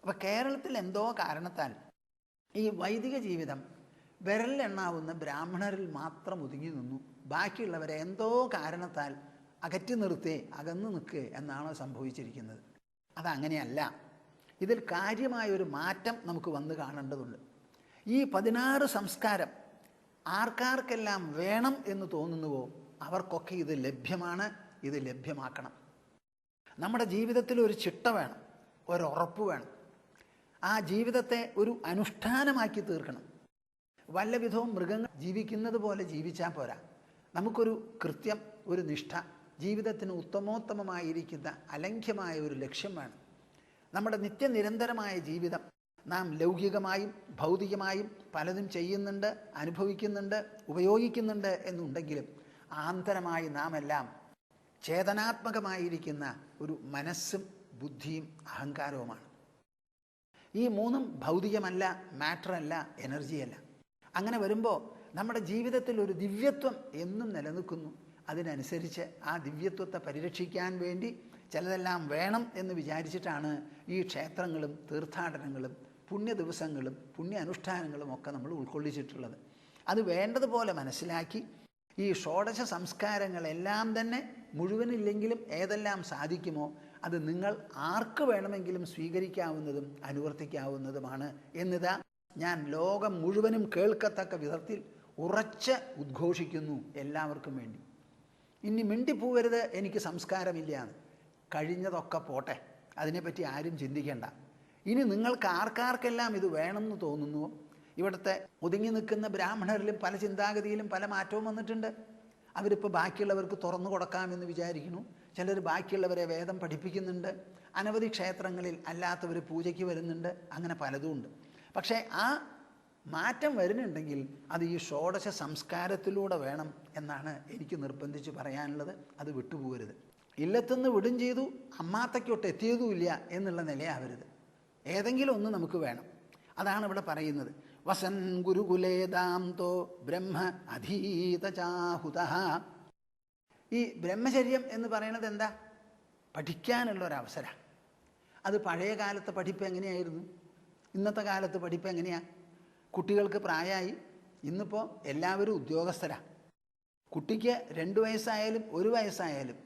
അപ്പോൾ കേരളത്തിൽ എന്തോ കാരണത്താൽ ഈ വൈദിക ജീവിതം വിരലിലെണ്ണാവുന്ന ബ്രാഹ്മണരിൽ മാത്രം ഒതുങ്ങി നിന്നു. ബാക്കിയുള്ളവരെ എന്തോ കാരണത്താൽ അകറ്റി നിർത്തേ, അകന്നു നിൽക്കേ എന്നാണ് സംഭവിച്ചിരിക്കുന്നത്. അതങ്ങനെയല്ല. ഇതിൽ കാര്യമായൊരു മാറ്റം നമുക്ക് വന്ന് കാണേണ്ടതുണ്ട്. ഈ 16 സംസ്കാരം ആർക്കാർക്കെല്ലാം വേണം എന്ന് തോന്നുന്നുവോ അവർക്കൊക്കെ ഇത് ലഭ്യമാണ്. ഇത് ലഭ്യമാക്കണം. നമ്മുടെ ജീവിതത്തിൽ ഒരു ചിട്ട വേണം, ഒരുറപ്പ് വേണം. ആ ജീവിതത്തെ ഒരു അനുഷ്ഠാനമാക്കി തീർക്കണം. വല്ല വിധവും മൃഗങ്ങൾ ജീവിക്കുന്നത് പോലെ ജീവിച്ചാൽ പോരാ. നമുക്കൊരു കൃത്യം, ഒരു നിഷ്ഠ, ജീവിതത്തിന് ഉത്തമോത്തമമായിരിക്കുന്ന അലംഘ്യമായ ഒരു ലക്ഷ്യം വേണം. നമ്മുടെ നിത്യനിരന്തരമായ ജീവിതം നാം ലൗകികമായും ഭൗതികമായും പലതും ചെയ്യുന്നുണ്ട്, അനുഭവിക്കുന്നുണ്ട്, ഉപയോഗിക്കുന്നുണ്ട് എന്നുണ്ടെങ്കിലും ആന്തരമായി നാം എല്ലാം ചേതനാത്മകമായിരിക്കുന്ന ഒരു മനസ്സും ബുദ്ധിയും അഹങ്കാരവുമാണ്. ഈ 3ഉം ഭൗതികമല്ല, മാറ്ററല്ല, എനർജിയല്ല. അങ്ങനെ വരുമ്പോൾ നമ്മുടെ ജീവിതത്തിൽ ഒരു ദിവ്യത്വം എന്നും നിലനിൽക്കുന്നു. അതിനനുസരിച്ച് ആ ദിവ്യത്വത്തെ പരിരക്ഷിക്കാൻ വേണ്ടി ചിലതെല്ലാം വേണം എന്ന് വിചാരിച്ചിട്ടാണ് ഈ ക്ഷേത്രങ്ങളും തീർത്ഥാടനങ്ങളും പുണ്യ ദിവസങ്ങളും പുണ്യ അനുഷ്ഠാനങ്ങളും ഒക്കെ നമ്മൾ ഉൾക്കൊള്ളിച്ചിട്ടുള്ളത്. അത് വേണ്ടതുപോലെ മനസ്സിലാക്കി ഈ ഷോഡശ സംസ്കാരങ്ങളെല്ലാം തന്നെ മുഴുവനില്ലെങ്കിലും ഏതെല്ലാം സാധിക്കുമോ അത് നിങ്ങൾ ആർക്ക് വേണമെങ്കിലും സ്വീകരിക്കാവുന്നതും അനുവർത്തിക്കാവുന്നതുമാണ് എന്നിതാ ഞാൻ ലോകം മുഴുവനും കേൾക്കത്തക്ക വിധത്തിൽ ഉറച്ച് ഉദ്ഘോഷിക്കുന്നു എല്ലാവർക്കും വേണ്ടി. ഇനി മിണ്ടിപ്പോവരുത് എനിക്ക് സംസ്കാരമില്ല. കഴിഞ്ഞതൊക്കെ പോട്ടെ, അതിനെപ്പറ്റി ആരും ചിന്തിക്കേണ്ട. ഇനി നിങ്ങൾക്ക് ആർക്കാർക്കെല്ലാം ഇത് വേണമെന്ന് തോന്നുന്നുവോ, ഇവിടുത്തെ ഒതുങ്ങി നിൽക്കുന്ന ബ്രാഹ്മണരിലും പല ചിന്താഗതിയിലും പല മാറ്റവും വന്നിട്ടുണ്ട്. അവരിപ്പോൾ ബാക്കിയുള്ളവർക്ക് തുറന്നു കൊടുക്കാമെന്ന് വിചാരിക്കുന്നു. ചിലർ ബാക്കിയുള്ളവരെ വേദം പഠിപ്പിക്കുന്നുണ്ട്. അനവധി ക്ഷേത്രങ്ങളിൽ അല്ലാത്തവർ പൂജയ്ക്ക് വരുന്നുണ്ട്. അങ്ങനെ പലതും ഉണ്ട്. പക്ഷേ ആ മാറ്റം വരുന്നുണ്ടെങ്കിൽ അത് ഈ ഷോഡശ സംസ്കാരത്തിലൂടെ വേണം എന്നാണ് എനിക്ക് നിർബന്ധിച്ച് പറയാനുള്ളത്. അത് വിട്ടുപോകരുത്. ഇല്ലത്തുനിന്ന് വിടും ചെയ്തു, അമ്മാത്തയ്ക്കൊട്ട് എത്തിയതുമില്ല എന്നുള്ള നിലയാവരുത്. ഏതെങ്കിലും ഒന്ന് നമുക്ക് വേണം. അതാണ് ഇവിടെ പറയുന്നത്. വസൻ ഗുരുകുലേദാം തോ ബ്രഹ്മ അധീതചാഹുതഃ. ഈ ബ്രഹ്മചര്യം എന്ന് പറയുന്നത് എന്താ? പഠിക്കാനുള്ളൊരവസരം. അത് പഴയ കാലത്തെ പഠിപ്പ് എങ്ങനെയായിരുന്നു? ഇന്നത്തെ കാലത്ത് പഠിപ്പ് എങ്ങനെയാണ്? കുട്ടികൾക്ക് പ്രായമായി, ഇന്നിപ്പോൾ എല്ലാവരും ഉദ്യോഗസ്ഥരാണ്. കുട്ടിക്ക് 2 വയസ്സായാലും 1 വയസ്സായാലും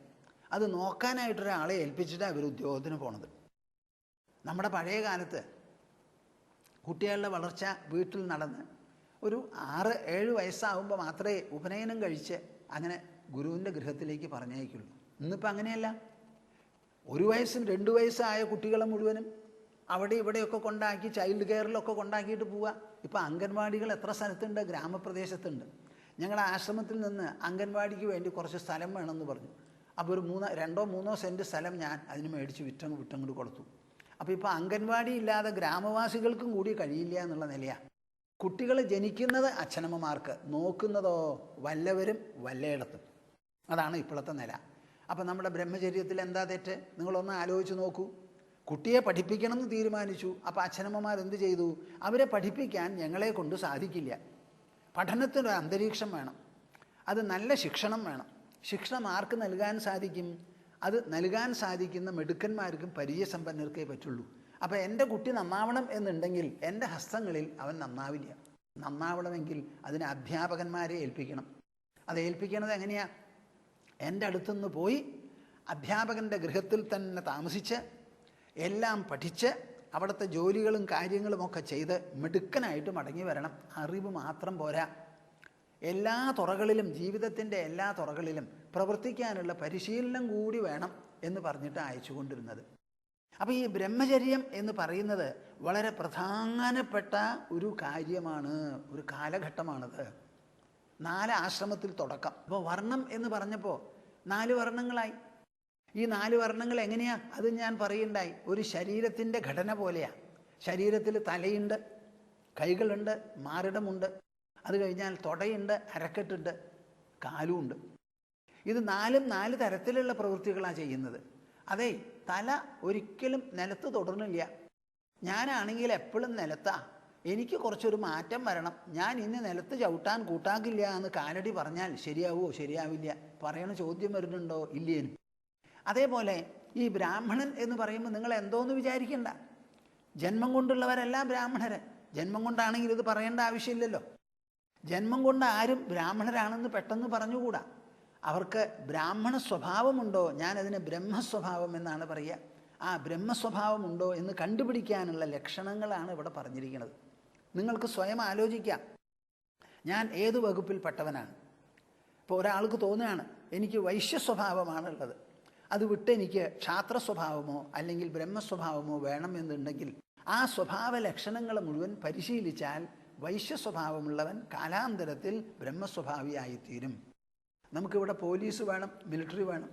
അത് നോക്കാനായിട്ടൊരാളെ ഏൽപ്പിച്ചിട്ടാണ് അവർ ഉദ്യോഗത്തിന് പോണത്. നമ്മുടെ പഴയ കാലത്ത് കുട്ടികളുടെ വളർച്ച വീട്ടിൽ നടന്ന് ഒരു 6-7 വയസ്സാകുമ്പോൾ മാത്രമേ ഉപനയനം കഴിച്ച് അങ്ങനെ ഗുരുവിൻ്റെ ഗൃഹത്തിലേക്ക് പറഞ്ഞയക്കുള്ളൂ. ഇന്നിപ്പോൾ അങ്ങനെയല്ല. 1 വയസ്സും 2 വയസ്സായ കുട്ടികളെ മുഴുവനും അവിടെ ഇവിടെയൊക്കെ കൊണ്ടാക്കി ചൈൽഡ് കെയറിലൊക്കെ കൊണ്ടാക്കിയിട്ട് പോവുക. ഇപ്പോൾ അംഗൻവാടികൾ എത്ര സ്ഥലത്തുണ്ട്? ഗ്രാമപ്രദേശത്തുണ്ട്. ഞങ്ങളുടെ ആശ്രമത്തിൽ നിന്ന് അംഗൻവാടിക്ക് വേണ്ടി കുറച്ച് സ്ഥലം വേണമെന്ന് പറഞ്ഞു. അപ്പോൾ ഒരു 2-3 സെൻറ്റ് സ്ഥലം ഞാൻ അതിന് മേടിച്ച് വിറ്റങ്ങോട്ട് കൊടുത്തു. അപ്പോൾ ഇപ്പോൾ അംഗൻവാടി ഇല്ലാതെ ഗ്രാമവാസികൾക്കും കൂടി കഴിയില്ല എന്നുള്ള നിലയാണ്. കുട്ടികൾ ജനിക്കുന്നത് അച്ഛനമ്മമാർക്ക്, നോക്കുന്നതോ വല്ലവരും വല്ലയിടത്തും. അതാണ് ഇപ്പോഴത്തെ നില. അപ്പോൾ നമ്മുടെ ബ്രഹ്മചര്യത്തിൽ എന്താ തെറ്റ്? നിങ്ങളൊന്ന് ആലോചിച്ച് നോക്കൂ. കുട്ടിയെ പഠിപ്പിക്കണം എന്ന് തീരുമാനിച്ചു. അപ്പോൾ അച്ഛനമ്മമാർ എന്ത് ചെയ്തു? അവരെ പഠിപ്പിക്കാൻ ഞങ്ങളെ കൊണ്ട് സാധിക്കില്ല. പഠനത്തിനൊരു അന്തരീക്ഷം വേണം, അത് നല്ല ശിക്ഷണം വേണം. ശിക്ഷണം ആർക്ക് നൽകാൻ സാധിക്കും? അത് നൽകാൻ സാധിക്കുന്ന മിടുക്കന്മാർക്കും പരിചയസമ്പന്നർക്കേ പറ്റുള്ളൂ. അപ്പോൾ എൻ്റെ കുട്ടി നന്നാവണം എന്നുണ്ടെങ്കിൽ എൻ്റെ ഹസ്തങ്ങളിൽ അവൻ നന്നാവില്ല. നന്നാവണമെങ്കിൽ അതിന് അധ്യാപകന്മാരെ ഏൽപ്പിക്കണം. അത് ഏൽപ്പിക്കണത് എങ്ങനെയാണ്? എൻ്റെ അടുത്തുനിന്ന് പോയി അധ്യാപകൻ്റെ ഗൃഹത്തിൽ തന്നെ താമസിച്ച് എല്ലാം പഠിച്ച് അവിടുത്തെ ജോലികളും കാര്യങ്ങളുമൊക്കെ ചെയ്ത് മിടുക്കനായിട്ട് മടങ്ങി വരണം. അറിവ് മാത്രം പോരാ, എല്ലാ തുറകളിലും, ജീവിതത്തിൻ്റെ എല്ലാ തുറകളിലും പ്രവർത്തിക്കാനുള്ള പരിശീലനം കൂടി വേണം എന്ന് പറഞ്ഞിട്ട് അയച്ചുകൊണ്ടിരുന്നത്. അപ്പോൾ ഈ ബ്രഹ്മചര്യം എന്ന് പറയുന്നത് വളരെ പ്രധാനപ്പെട്ട ഒരു കാര്യമാണ്, ഒരു കാലഘട്ടമാണത്. 4 ആശ്രമത്തിൽ തുടക്കം. അപ്പോൾ വർണ്ണം എന്ന് പറഞ്ഞപ്പോൾ 4 വർണ്ണങ്ങളായി. ഈ 4 വർണ്ണങ്ങൾ എങ്ങനെയാണ്? അത് ഞാൻ പറയുണ്ടായി. ഒരു ശരീരത്തിൻ്റെ ഘടന പോലെയാണ്. ശരീരത്തിൽ തലയുണ്ട്, കൈകളുണ്ട്, മാറിടമുണ്ട്, അത് കഴിഞ്ഞാൽ തുടയുണ്ട്, അരക്കെട്ടുണ്ട്, കാലുമുണ്ട്. ഇത് 4 തരത്തിലുള്ള പ്രവൃത്തികളാണ് ചെയ്യുന്നത്. അതെ, തല ഒരിക്കലും നിലത്ത് തൊടണില്ല. ഞാനാണെങ്കിൽ എപ്പോഴും നിലത്താ. എനിക്ക് കുറച്ചൊരു മാറ്റം വരണം, ഞാൻ ഇന്ന് നിലത്ത് ചവിട്ടാൻ കൂട്ടാക്കില്ല എന്ന് കാലടി പറഞ്ഞാൽ ശരിയാവുമോ? ശരിയാവില്ല. പറയണ ചോദ്യം വരുന്നുണ്ടോ? ഇല്ലേനും. അതേപോലെ ഈ ബ്രാഹ്മണൻ എന്ന് പറയുമ്പോൾ നിങ്ങൾ എന്തോന്ന് വിചാരിക്കണ്ട. ജന്മം കൊണ്ടുള്ളവരല്ല ബ്രാഹ്മണര്. ജന്മം കൊണ്ടാണെങ്കിൽ ഇത് പറയേണ്ട ആവശ്യമില്ലല്ലോ. ജന്മം കൊണ്ട് ആരും ബ്രാഹ്മണരാണെന്ന് പെട്ടെന്ന് പറഞ്ഞുകൂടാ. അവർക്ക് ബ്രാഹ്മണ സ്വഭാവമുണ്ടോ? ഞാനതിന് ബ്രഹ്മസ്വഭാവം എന്നാണ് പറയുക. ആ ബ്രഹ്മസ്വഭാവമുണ്ടോ എന്ന് കണ്ടുപിടിക്കാനുള്ള ലക്ഷണങ്ങളാണ് ഇവിടെ പറഞ്ഞിരിക്കുന്നത്. നിങ്ങൾക്ക് സ്വയം ആലോചിക്കാം, ഞാൻ ഏത് വകുപ്പിൽപ്പെട്ടവനാണ്. ഇപ്പോൾ ഒരാൾക്ക് തോന്നുകയാണ് എനിക്ക് വൈശ്യസ്വഭാവമാണുള്ളത്, അത് വിട്ട് എനിക്ക് ക്ഷാത്ര സ്വഭാവമോ അല്ലെങ്കിൽ ബ്രഹ്മസ്വഭാവമോ വേണമെന്നുണ്ടെങ്കിൽ ആ സ്വഭാവ ലക്ഷണങ്ങൾ മുഴുവൻ പരിശീലിച്ചാൽ വൈശ്യസ്വഭാവമുള്ളവൻ കാലാന്തരത്തിൽ ബ്രഹ്മസ്വഭാവിയായിത്തീരും. നമുക്കിവിടെ പോലീസ് വേണം, മിലിറ്ററി വേണം,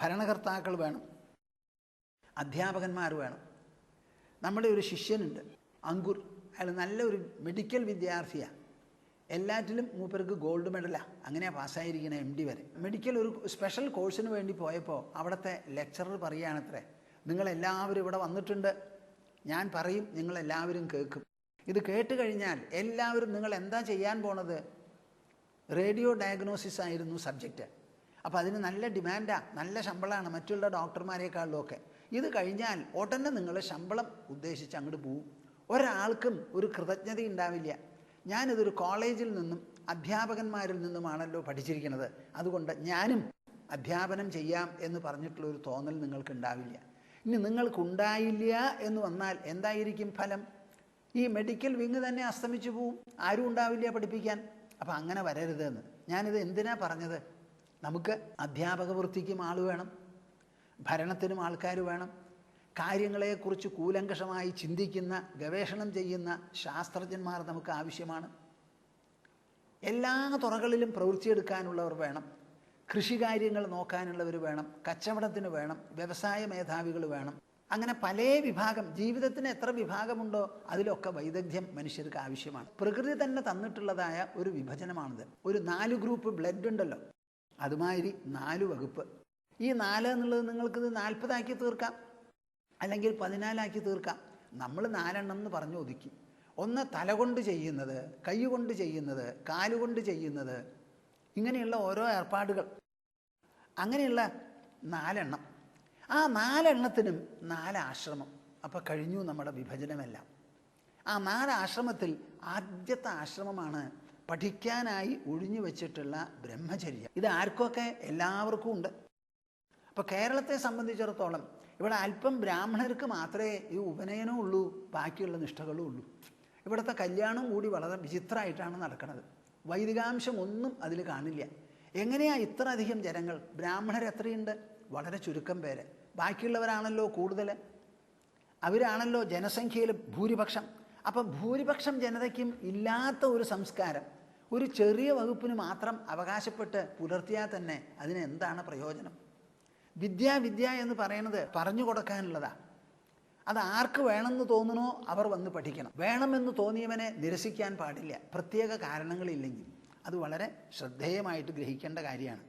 ഭരണകർത്താക്കൾ വേണം, അധ്യാപകന്മാർ വേണം. നമ്മുടെ ഒരു ശിഷ്യനുണ്ട്, അങ്കുർ. അയാൾ നല്ലൊരു മെഡിക്കൽ വിദ്യാർത്ഥിയാണ്. എല്ലാറ്റിലും മൂപ്പർക്ക് ഗോൾഡ് മെഡലാണ്. അങ്ങനെയാണ് പാസ്സായിരിക്കുന്നത്, MD വരെ. മെഡിക്കൽ ഒരു സ്പെഷ്യൽ കോഴ്സിന് വേണ്ടി പോയപ്പോൾ അവിടുത്തെ ലെക്ചറർ പറയുകയാണത്രേ, നിങ്ങളെല്ലാവരും ഇവിടെ വന്നിട്ടുണ്ട്, ഞാൻ പറയും, നിങ്ങളെല്ലാവരും കേൾക്കും. ഇത് കേട്ട് കഴിഞ്ഞാൽ എല്ലാവരും നിങ്ങൾ എന്താ ചെയ്യാൻ പോണത്? റേഡിയോ ഡയഗ്നോസിസ് ആയിരുന്നു സബ്ജക്റ്റ്. അപ്പോൾ അതിന് നല്ല ഡിമാൻഡാണ്, നല്ല ശമ്പളമാണ് മറ്റുള്ള ഡോക്ടർമാരെക്കാളിലും ഒക്കെ. ഇത് കഴിഞ്ഞാൽ ഉടനെ നിങ്ങൾ ശമ്പളം ഉദ്ദേശിച്ച് അങ്ങോട്ട് പോവും. ഒരാൾക്കും ഒരു കൃതജ്ഞത ഉണ്ടാവില്ല. ഞാനിതൊരു കോളേജിൽ നിന്നും അധ്യാപകന്മാരിൽ നിന്നുമാണല്ലോ പഠിച്ചിരിക്കുന്നത്, അതുകൊണ്ട് ഞാനും അധ്യാപനം ചെയ്യാം എന്ന് പറഞ്ഞിട്ടുള്ളൊരു തോന്നൽ നിങ്ങൾക്കുണ്ടാവില്ല. ഇനി നിങ്ങൾക്കുണ്ടായില്ല എന്ന് വന്നാൽ എന്തായിരിക്കും ഫലം? ഈ മെഡിക്കൽ വിങ് തന്നെ അസ്തമിച്ചു പോവും, ആരും ഉണ്ടാവില്ല പഠിപ്പിക്കാൻ. അപ്പം അങ്ങനെ വരരുതെന്ന്. ഞാനിത് എന്തിനാ പറഞ്ഞത്? നമുക്ക് അധ്യാപക വൃത്തിക്കും ആൾ വേണം, ഭരണത്തിനും ആൾക്കാർ വേണം, കാര്യങ്ങളെക്കുറിച്ച് കൂലങ്കഷമായി ചിന്തിക്കുന്ന, ഗവേഷണം ചെയ്യുന്ന ശാസ്ത്രജ്ഞന്മാർ നമുക്ക് ആവശ്യമാണ്. എല്ലാ തുറകളിലും പ്രവൃത്തിയെടുക്കാനുള്ളവർ വേണം, കൃഷികാര്യങ്ങൾ നോക്കാനുള്ളവർ വേണം, കച്ചവടത്തിന് വേണം, വ്യവസായ മേധാവികൾ വേണം. അങ്ങനെ പല വിഭാഗം, ജീവിതത്തിന് എത്ര വിഭാഗമുണ്ടോ അതിലൊക്കെ വൈദഗ്ധ്യം മനുഷ്യർക്ക് ആവശ്യമാണ്. പ്രകൃതി തന്നെ തന്നിട്ടുള്ളതായ ഒരു വിഭജനമാണിത്. ഒരു 4 ഗ്രൂപ്പ് ബ്ലഡ് ഉണ്ടല്ലോ, അതുമാതിരി 4 വകുപ്പ്. ഈ 4 എന്നുള്ളത് നിങ്ങൾക്കിത് 40 ആക്കി തീർക്കാം, അല്ലെങ്കിൽ 14 ആക്കി തീർക്കാം. നമ്മൾ 4 എന്ന് പറഞ്ഞു ഒതുക്കി. ഒന്ന് തല കൊണ്ട് ചെയ്യുന്നത്, കൈ കൊണ്ട് ചെയ്യുന്നത്, കാലുകൊണ്ട് ചെയ്യുന്നത്, ഇങ്ങനെയുള്ള ഓരോ ഏർപ്പാടുകൾ. അങ്ങനെയുള്ള 4 ആ 4 4 ആശ്രമം. അപ്പോൾ കഴിഞ്ഞു നമ്മുടെ വിഭജനമെല്ലാം. ആ 4 ആശ്രമത്തിൽ ആദ്യത്തെ ആശ്രമമാണ് പഠിക്കാനായി ഒഴിഞ്ഞു വച്ചിട്ടുള്ള ബ്രഹ്മചര്യം. ഇത് ആർക്കൊക്കെ? എല്ലാവർക്കും ഉണ്ട്. അപ്പോൾ കേരളത്തെ സംബന്ധിച്ചിടത്തോളം ഇവിടെ അല്പം ബ്രാഹ്മണർക്ക് മാത്രമേ ഈ ഉപനയനവും ഉള്ളൂ, ബാക്കിയുള്ള നിഷ്ഠകളും ഉള്ളൂ. ഇവിടുത്തെ കല്യാണം കൂടി വളരെ വിചിത്രമായിട്ടാണ് നടക്കുന്നത്. വൈദികാംശം ഒന്നും അതിൽ കാണില്ല. എങ്ങനെയാണ് ഇത്ര അധികം ജനങ്ങൾ? ബ്രാഹ്മണർ എത്രയുണ്ട്? വളരെ ചുരുക്കം പേര്. ബാക്കിയുള്ളവരാണല്ലോ കൂടുതൽ. അവരാണല്ലോ ജനസംഖ്യയിൽ ഭൂരിപക്ഷം. അപ്പം ഭൂരിപക്ഷം ജനതയ്ക്കും ഇല്ലാത്ത ഒരു സംസ്കാരം ഒരു ചെറിയ വകുപ്പിന് മാത്രം അവകാശപ്പെട്ട് പുലർത്തിയാൽ തന്നെ അതിന് എന്താണ് പ്രയോജനം? വിദ്യ എന്ന് പറയുന്നത് പറഞ്ഞു കൊടുക്കാനുള്ളതാണ്. അത് ആർക്ക് വേണമെന്ന് തോന്നുന്നോ അവർ വന്ന് പഠിക്കണം. വേണമെന്ന് തോന്നിയവനെ നിരസിക്കാൻ പാടില്ല, പ്രത്യേക കാരണങ്ങളില്ലെങ്കിൽ. അത് വളരെ ശ്രദ്ധേയമായിട്ട് ഗ്രഹിക്കേണ്ട കാര്യമാണ്.